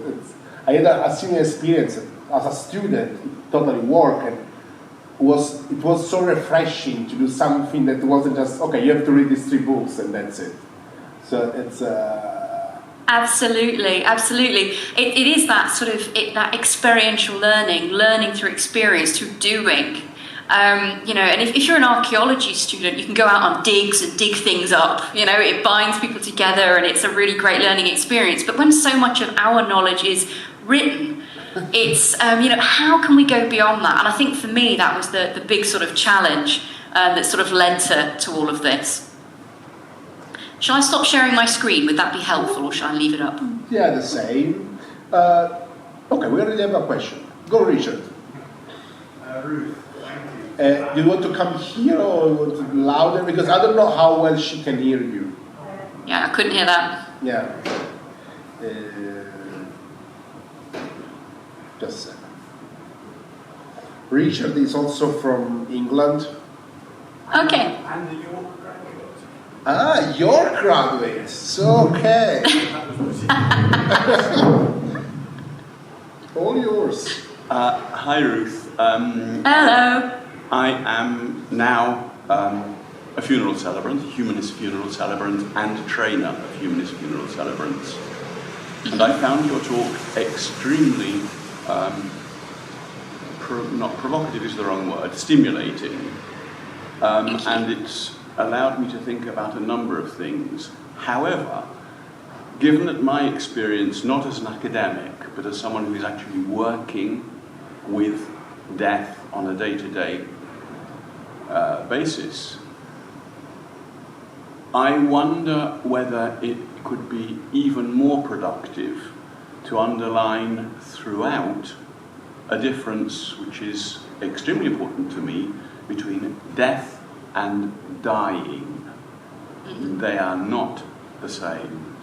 I had a similar experience as a student, totally work, and it was so refreshing to do something that wasn't just, okay, you have to read these 3 books and that's it. So it's Absolutely. It is that sort of that experiential learning through experience, through doing. And if you're an archaeology student, you can go out on digs and dig things up. It binds people together, and it's a really great learning experience. But when so much of our knowledge is written, it's how can we go beyond that? And I think for me that was the big sort of challenge that sort of led to all of this. Shall I stop sharing my screen? Would that be helpful, or shall I leave it up? Yeah, the same. Okay, we already have a question. Go, Richard. Ruth, thank you. Do you want to come here or you want to be louder? Because I don't know how well she can hear you. Yeah, I couldn't hear that. Yeah. Just a second. Richard is also from England. Okay. And the York graduate. Ah, York graduates. Okay. All yours. Hi, Ruth. Hello. I am now a funeral celebrant, a humanist funeral celebrant, and a trainer of humanist funeral celebrants. And I found your talk extremely, not provocative is the wrong word, stimulating. And it's allowed me to think about a number of things. However, given that my experience, not as an academic, but as someone who is actually working with death on a day-to-day basis, I wonder whether it could be even more productive to underline throughout a difference which is extremely important to me between death and dying. They are not the same.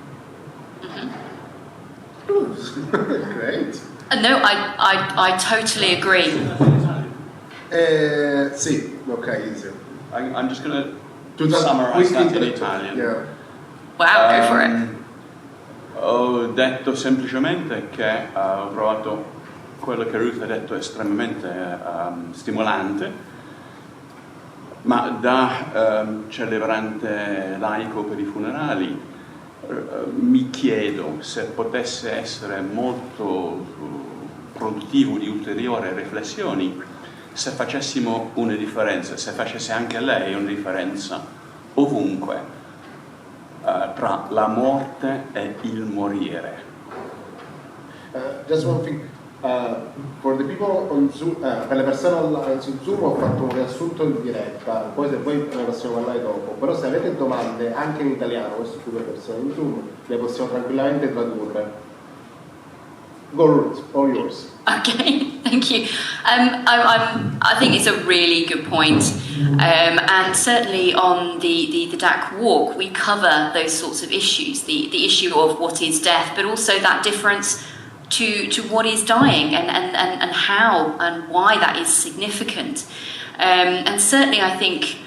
Great. No, I totally agree. Sì, okay, easy. I'm just going to summarize that in Italian. Yeah. Wow, go for it. Ho detto semplicemente che ho trovato quello che Ruth ha detto estremamente stimolante, ma da celebrante laico per i funerali mi chiedo se potesse essere molto produttivo di ulteriori riflessioni se facessimo una differenza, se facesse anche lei una differenza ovunque tra la morte e il morire. Just one thing, for the people on Zoom, per le persone online su Zoom ho fatto un riassunto in diretta, poi se voi ne possiamo parlare dopo, però se avete domande anche in italiano, questo per le persone in Zoom, le possiamo tranquillamente tradurre. Go Ruth, all yours. Okay, thank you. I think it's a really good point. And certainly on the DAC walk, we cover those sorts of issues, the issue of what is death, but also that difference to what is dying and how and why that is significant. And certainly I think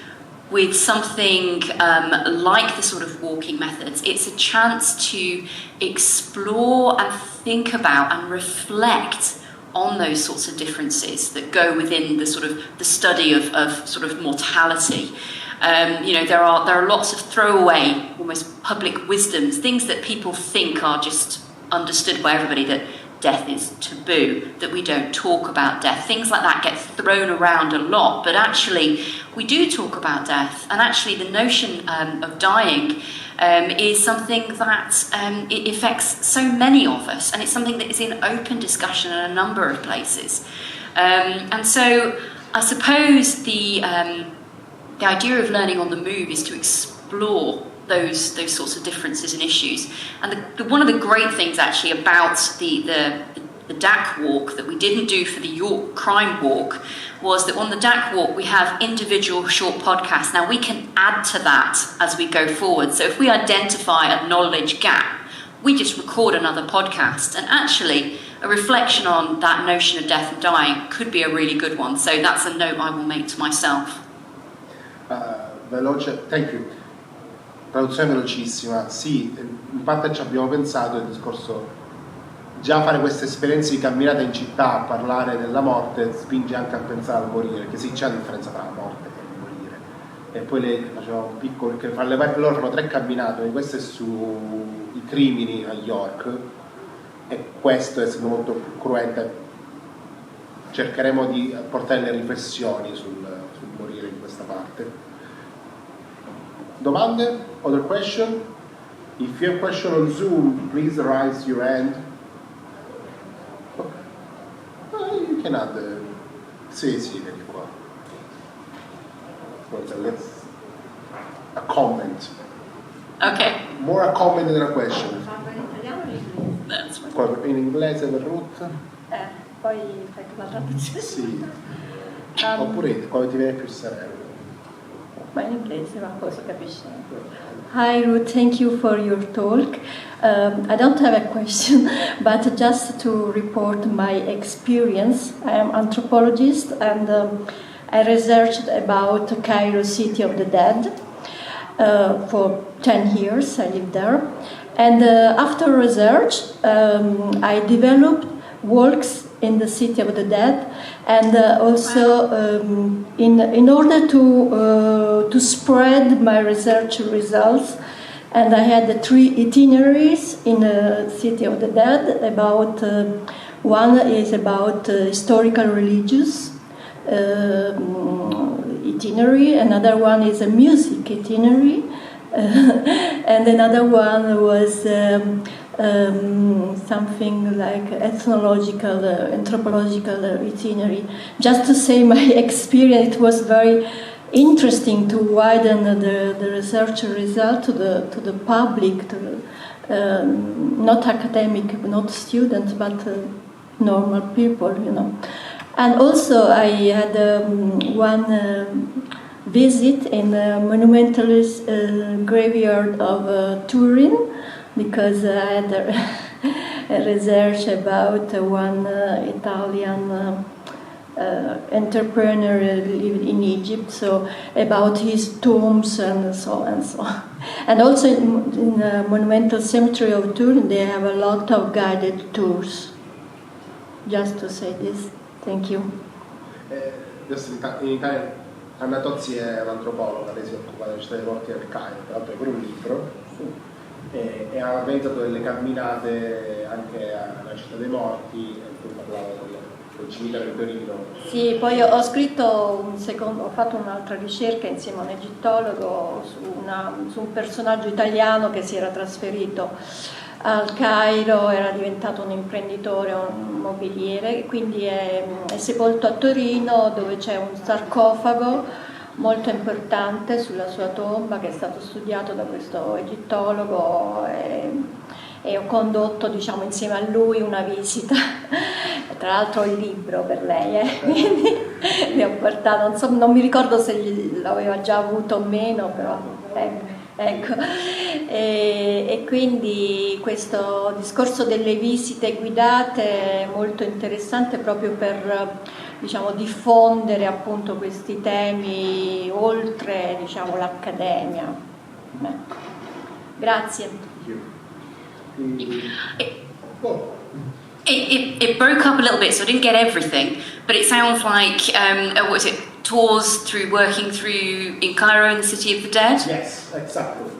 with something like the sort of walking methods, it's a chance to explore and think about and reflect on those sorts of differences that go within the sort of the study of sort of mortality. There are lots of throwaway, almost public wisdoms, things that people think are just understood by everybody, that death is taboo, that we don't talk about death. Things like that get thrown around a lot, but actually we do talk about death, and actually the notion of dying is something that it affects so many of us, and it's something that is in open discussion in a number of places. And so I suppose the idea of learning on the move is to explore those sorts of differences and issues. And one of the great things actually about the DAC walk that we didn't do for the York crime walk was that on the DAC walk we have individual short podcasts. Now we can add to that as we go forward. So if we identify a knowledge gap, we just record another podcast. And actually a reflection on that notion of death and dying could be a really good one. So that's a note I will make to myself. Veloce, thank you. Traduzione velocissima. Sì, in parte ci abbiamo pensato, il discorso, già fare queste esperienze di camminata in città a parlare della morte spinge anche a pensare al morire, che sì, c'è la differenza tra la morte e il morire. E poi lei faceva un piccolo, che fa loro fanno 3 camminate, questa è sui crimini a York e questo, essendo molto più cruente, cercheremo di portare le riflessioni sul morire in questa parte. Domande? Other question? If you have a question on Zoom, please raise your hand. Okay. You can add sì, vedi qua. A comment. Okay. More a comment than a question. That's fine. In inglese per Ruth? Poi fai la traduzione. Sì. Oppure quando ti viene più sereno. Ma in inglese, ma poi si capisce. Hi Ruth, thank you for your talk. I don't have a question, but just to report my experience. I am an anthropologist and I researched about Cairo City of the Dead. For 10 years I lived there. And after research, I developed walks in the City of the Dead, and also in order to to spread my research results. And I had 3 itineraries in the City of the Dead. About one is about historical religious itinerary. Another one is a music itinerary, and another one was something like ethnological, anthropological itinerary. Just to say my experience, it was very interesting to widen the research result to the public, to not academic, not students, but normal people, you know. And also I had one visit in the monumentalist graveyard of Turin, because I had a research about one Italian entrepreneur lived in Egypt, so about his tombs and so on and so on. And also in the monumental cemetery of Turin, they have a lot of guided tours. Just to say this. Thank you. Adesso in Italia Anna Tozzi è un'antropologa, lei si occupa della città dei morti del Cairo, tra l'altro è pure un libro, e ha organizzato delle camminate anche alla città dei morti, in cui parlava del cimitero di Torino. Sì, poi ho scritto ho fatto un'altra ricerca insieme a un egittologo su un personaggio italiano che si era trasferito al Cairo, era diventato un imprenditore, un mobiliere, quindi è sepolto a Torino, dove c'è un sarcofago molto importante sulla sua tomba, che è stato studiato da questo egittologo, e ho condotto, diciamo, insieme a lui una visita. Tra l'altro ho il libro per lei, quindi mi ho portato, non mi ricordo se l'aveva già avuto o meno, però ecco. E quindi questo discorso delle visite guidate è molto interessante proprio per, diciamo, diffondere appunto questi temi oltre, diciamo, l'accademia. Grazie. It broke up a little bit, so I didn't get everything, but it sounds like, what was it, tours working through in Cairo in the City of the Dead? Yes, exactly.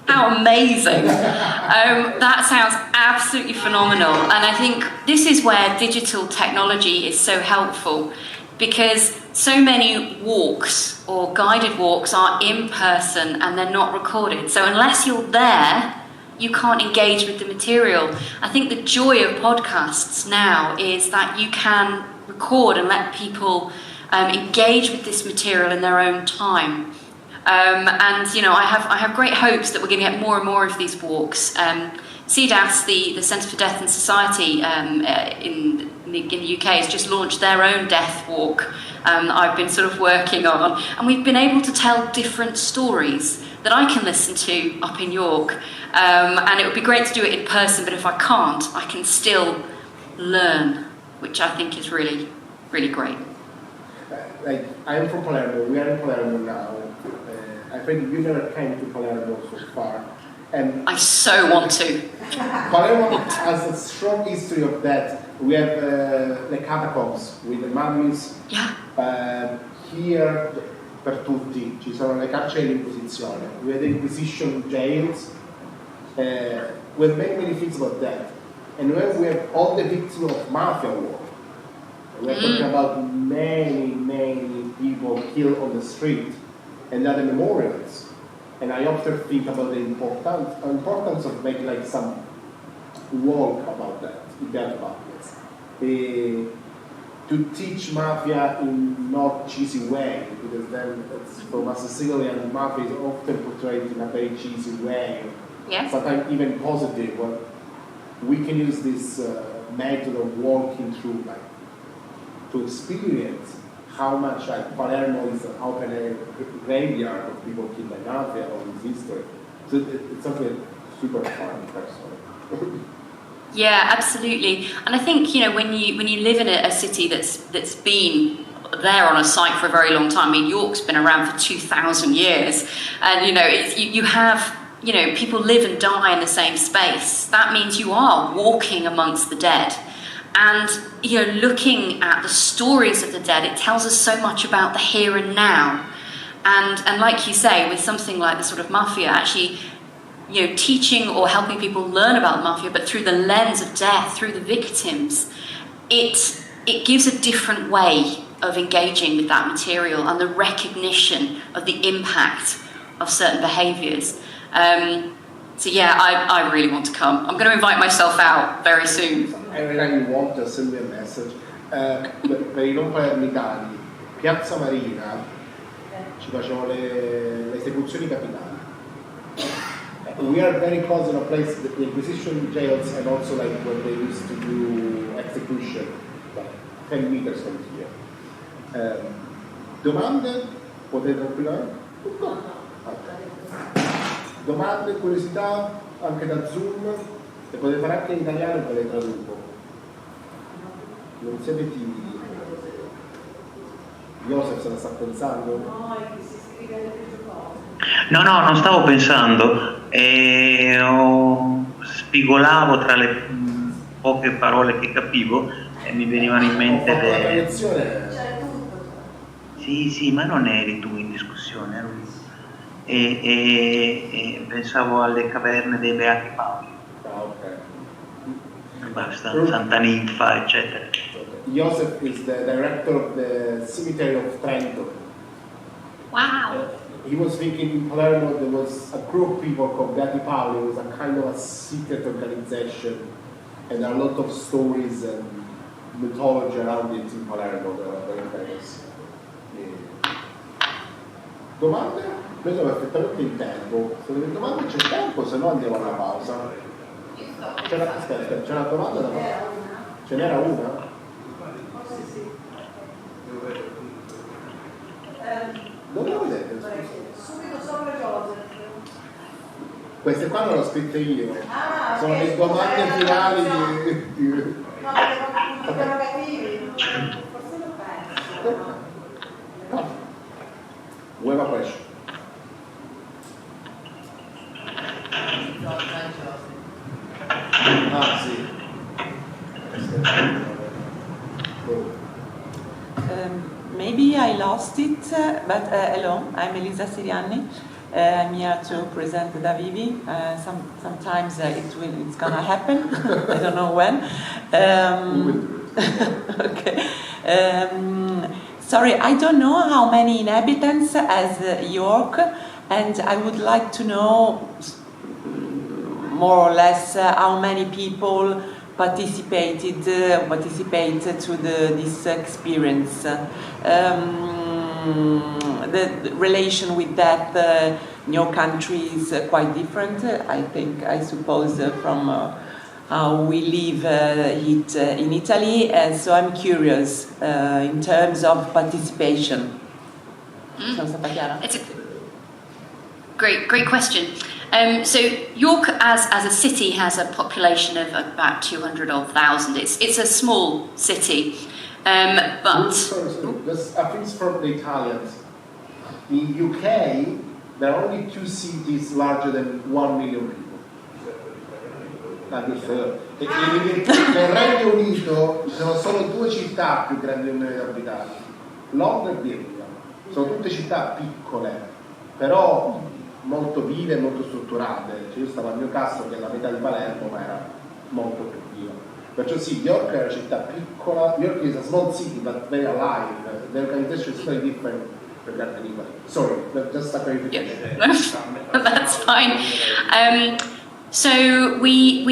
How amazing! That sounds absolutely phenomenal, and I think this is where digital technology is so helpful, because so many walks or guided walks are in person and they're not recorded. So unless you're there, you can't engage with the material. I think the joy of podcasts now is that you can record and let people engage with this material in their own time. And you know, I have great hopes that we're going to get more and more of these walks. CDAS, the Centre for Death and Society in the UK, has just launched their own death walk that I've been sort of working on, and we've been able to tell different stories that I can listen to up in York, and it would be great to do it in person, but if I can't, I can still learn, which I think is really, really great. Like, I'm from Palermo, we are in Palermo now. I think you never came to Palermo so far. And I so want to. Palermo has a strong history of that. We have the catacombs with the mummies. Yeah. Here, per tutti, ci sono le carceri di Inquisizione. We have the Inquisition jails. We have many things about that. And when we have all the victims of mafia war. We're talking about many people killed on the street and other memorials. And I often think about the importance of making like some walk about that, in that buckets. To teach mafia in not cheesy way, because then from a Sicilian mafia is often portrayed in a very cheesy way. Yes. Sometimes even positive. But we can use this method of walking through, like, to experience how much like Palermo is an open air graveyard of people killed by mafia or its history. So it's something super fun, personally. Yeah, absolutely. And I think, you know, when you live in a city that's been there on a site for a very long time. I mean, York's been around for 2,000 years, and you know, you have, you know, people live and die in the same space. That means you are walking amongst the dead. And, you know, looking at the stories of the dead, it tells us so much about the here and now. And like you say, with something like the sort of mafia, actually, you know, teaching or helping people learn about the mafia, but through the lens of death, through the victims, it gives a different way of engaging with that material and the recognition of the impact of certain behaviours. So yeah, I really want to come. I'm going to invite myself out very soon. Every time you want, just send me a message. Per i non palermitani, Piazza Marina ci facevano le esecuzioni capitali. We are very close in a place, the Inquisition jails, and also like when they used to do execution, like 10 meters from here. Domande? Potete tranquillare? No. Domande, curiosità, anche da Zoom, le potete fare anche in italiano e ve le traduco. Non siete timidi. Joseph se la sta pensando? No, non stavo pensando, spigolavo tra le poche parole che capivo e mi venivano in mente la lezione. Sì, ma non eri tu in discussione, ero io. E pensavo alle caverne dei Beati Paoli. Ok. Basta, Santa Ninfa, eccetera. Joseph is the director of the cemetery of Trento. Wow. He was thinking in Palermo there was a group of people called Beati Paoli. It was a kind of a secret organization, and there are a lot of stories and mythology around it in Palermo that are very famous. Domande? Noi siamo perfettamente in tempo. Se avete domande c'è tempo, se no andiamo alla pausa. Aspetta, c'è una domanda da fare? Ce n'era una? Dove la vedete? Subito sopra Joseph. Queste qua non le ho scritte io. Sono le domande finali di... No, perché interrogativi. Forse lo penso. Web question. Ah, sì. Maybe I lost it, but hello, I'm Elisa Sirianni. I'm here to present Da Vivi. Sometimes it's gonna happen. I don't know when. Okay. Sorry, I don't know how many inhabitants has York, and I would like to know more or less how many people participate to this experience. The relation with that in your country is quite different, I suppose, from how we live it in Italy, and so I'm curious in terms of participation. It's a great question. So York as a city has a population of about 200,000. It's a small city, but... Sorry. Just a piece from the Italians. In UK, there are only 2 cities larger than 1 million people. Nel Regno Unito ci sono solo 2 città più grandi di 1 milione di abitanti, Londra e Birmingham. Sono tutte città piccole, però molto vive e molto strutturate. Cioè, io stavo a Newcastle, che è la metà di Palermo, ma era molto più viva. Perciò sì, York è una città piccola. York is a small city but very alive. The organization is very different per Garden Italy. Sorry, just a clarification. Yeah. That's fine. So we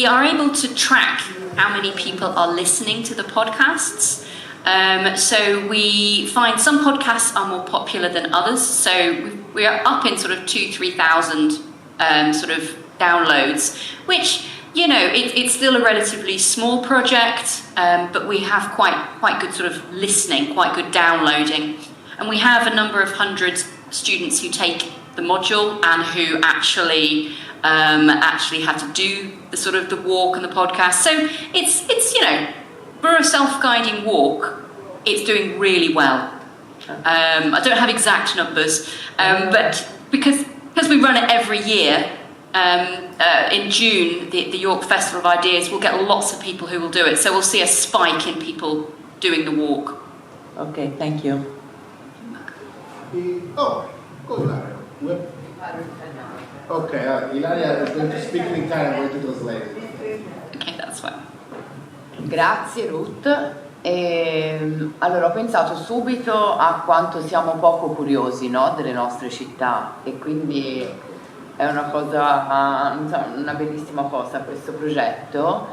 are able to track how many people are listening to the podcasts. So we find some podcasts are more popular than others. So we are up in sort of 2,000-3,000 sort of downloads, which, you know, it's still a relatively small project, but we have quite good sort of listening, quite good downloading, and we have a number of hundred students who take the module and who actually have to do the sort of the walk and the podcast. So it's you know, for a self-guiding walk, it's doing really well. I don't have exact numbers, but because we run it every year. In June, the York Festival of Ideas, we'll get lots of people who will do it. So we'll see a spike in people doing the walk. Okay, thank you. Oh, go Ilaria. Okay, Ilaria is going to speak in Italian, I'm going to translate it. Okay, that's fine. Grazie Ruth. Allora ho pensato subito a quanto siamo poco curiosi, no, delle nostre città, e quindi è una cosa, una bellissima cosa questo progetto,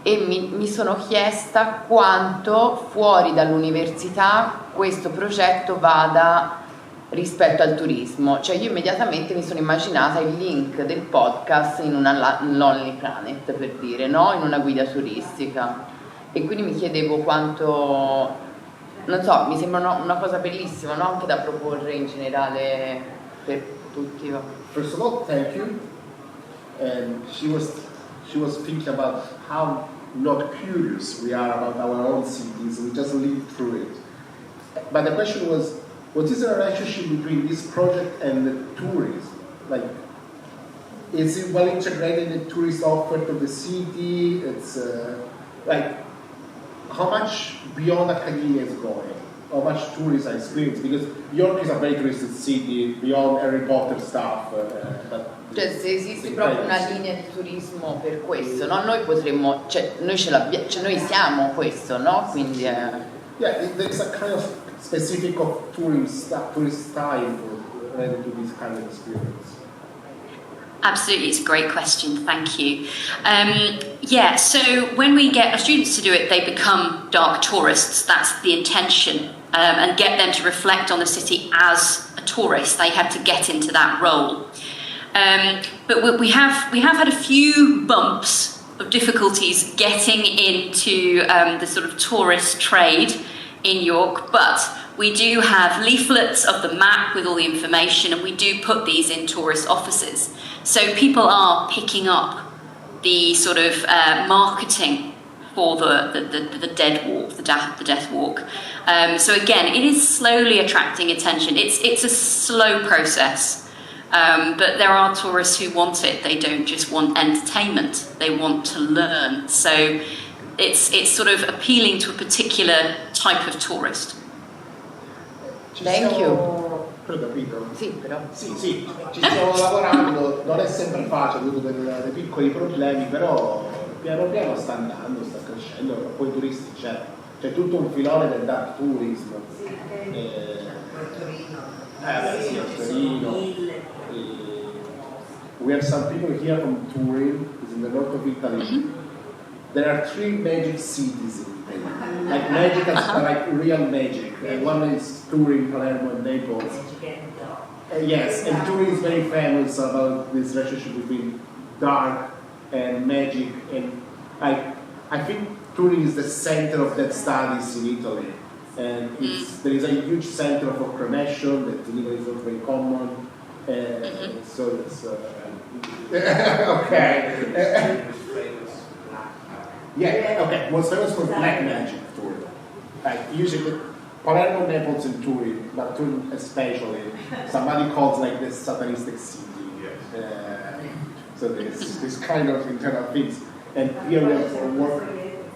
e mi sono chiesta quanto fuori dall'università questo progetto vada rispetto al turismo. Cioè io immediatamente mi sono immaginata il link del podcast in una Lonely Planet, per dire, no? In una guida turistica, e quindi mi chiedevo quanto, non so, mi sembra una cosa bellissima, no? Anche da proporre in generale per tutti. First of all, thank you. And she was thinking about how not curious we are about our own cities. We just live through it. But the question was, what is the relationship between this project and the tourism? Like, is it well integrated in the tourist offer of the city? It's like, how much beyond academia is going? How much tourism I experience? Because York is a very touristic city, beyond Harry Potter stuff. Cioè, se esiste proprio una linea di turismo per questo, no? Noi potremmo, cioè, noi noi siamo questo, no? Quindi yeah, there's a kind of specific of tourist style related to this kind of experience. Absolutely, it's a great question, thank you. Yeah, so when we get our students to do it, they become dark tourists, that's the intention, and get them to reflect on the city as a tourist. They have to get into that role. But we have had a few bumps of difficulties getting into the sort of tourist trade in York, but we do have leaflets of the map with all the information, and we do put these in tourist offices. So people are picking up the sort of marketing for the dead walk, the death walk. So again, it is slowly attracting attention. It's a slow process, but there are tourists who want it. They don't just want entertainment; they want to learn. So it's sort of appealing to a particular type of tourist. Thank you. Però capito? Sì, però. Sì, ci stiamo lavorando, non è sempre facile, avuto dei piccoli problemi, però piano piano sta andando, sta crescendo, poi i turisti c'è tutto un filone del dark tourism. Sì, a Torino. We have some people here from Turin, it's in the north of Italy. Mm-hmm. There are 3 magic cities in Italy, like magic, like real magic. One is Turin, Palermo, and Naples. Yes, and Turin is very famous about this relationship between dark and magic, and I think Turin is the center of that studies in Italy, and there is a huge center of cremation that in Italy is not very common, so it's okay. Yeah, okay, was famous for black magic, Turin. Like, usually, Palermo, Naples, and Turin, but Turin especially, somebody calls like the satanistic city. So there's this kind of internal things. And here we have a work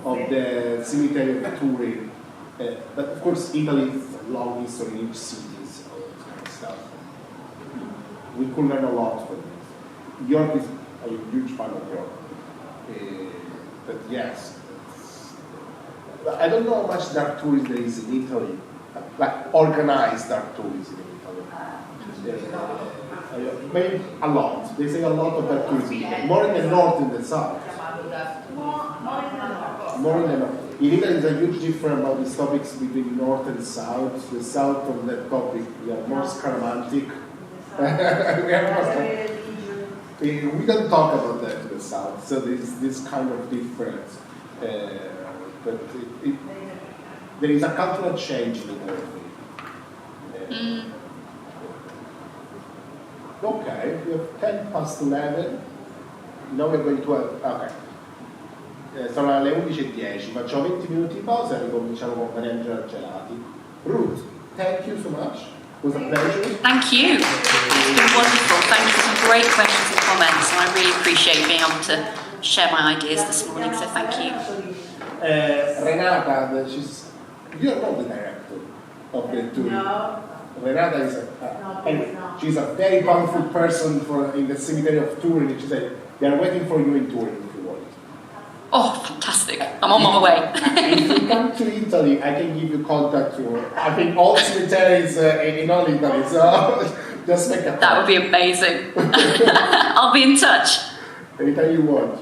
of the cemetery of Turin. But of course, Italy has a long history in each city, so this kind of stuff. We could learn a lot from this. York is a huge fan of York. But yes, I don't know how much dark tourism there is in Italy, like organized dark tourism in Italy. Maybe a lot. They say a lot of dark tourism. More in the north than the south. More in the north. In Italy, there's a huge difference about these topics between north and south. The south of that topic, we are more scaramantic. We don't talk about that in the south, so there's this kind of difference. But there is a cultural change in the world. Okay, we have 10 past 11. Now we're going to have, okay. Sono alle 11:10, facciamo 20 minuti di pausa e ricominciamo con bereaved gelati. Ruth, thank you so much. It was a pleasure. Thank you. It's been wonderful. Thank you for some great questions and comments, and I really appreciate being able to share my ideas this morning, so thank you. Renata, you're not the director of the tour. No. Renata is anyway, she's a very powerful person in the cemetery of Turin. She said, they are waiting for you in Turin if you want. Oh, fantastic. I'm on my way. If you come to Italy, I can give you contact to, I think, all cemeteries in all Italy, so just make a call. That would be amazing. I'll be in touch. Anytime you want.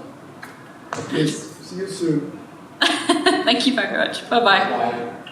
Okay, see you soon. Thank you very much. Bye-bye. Bye.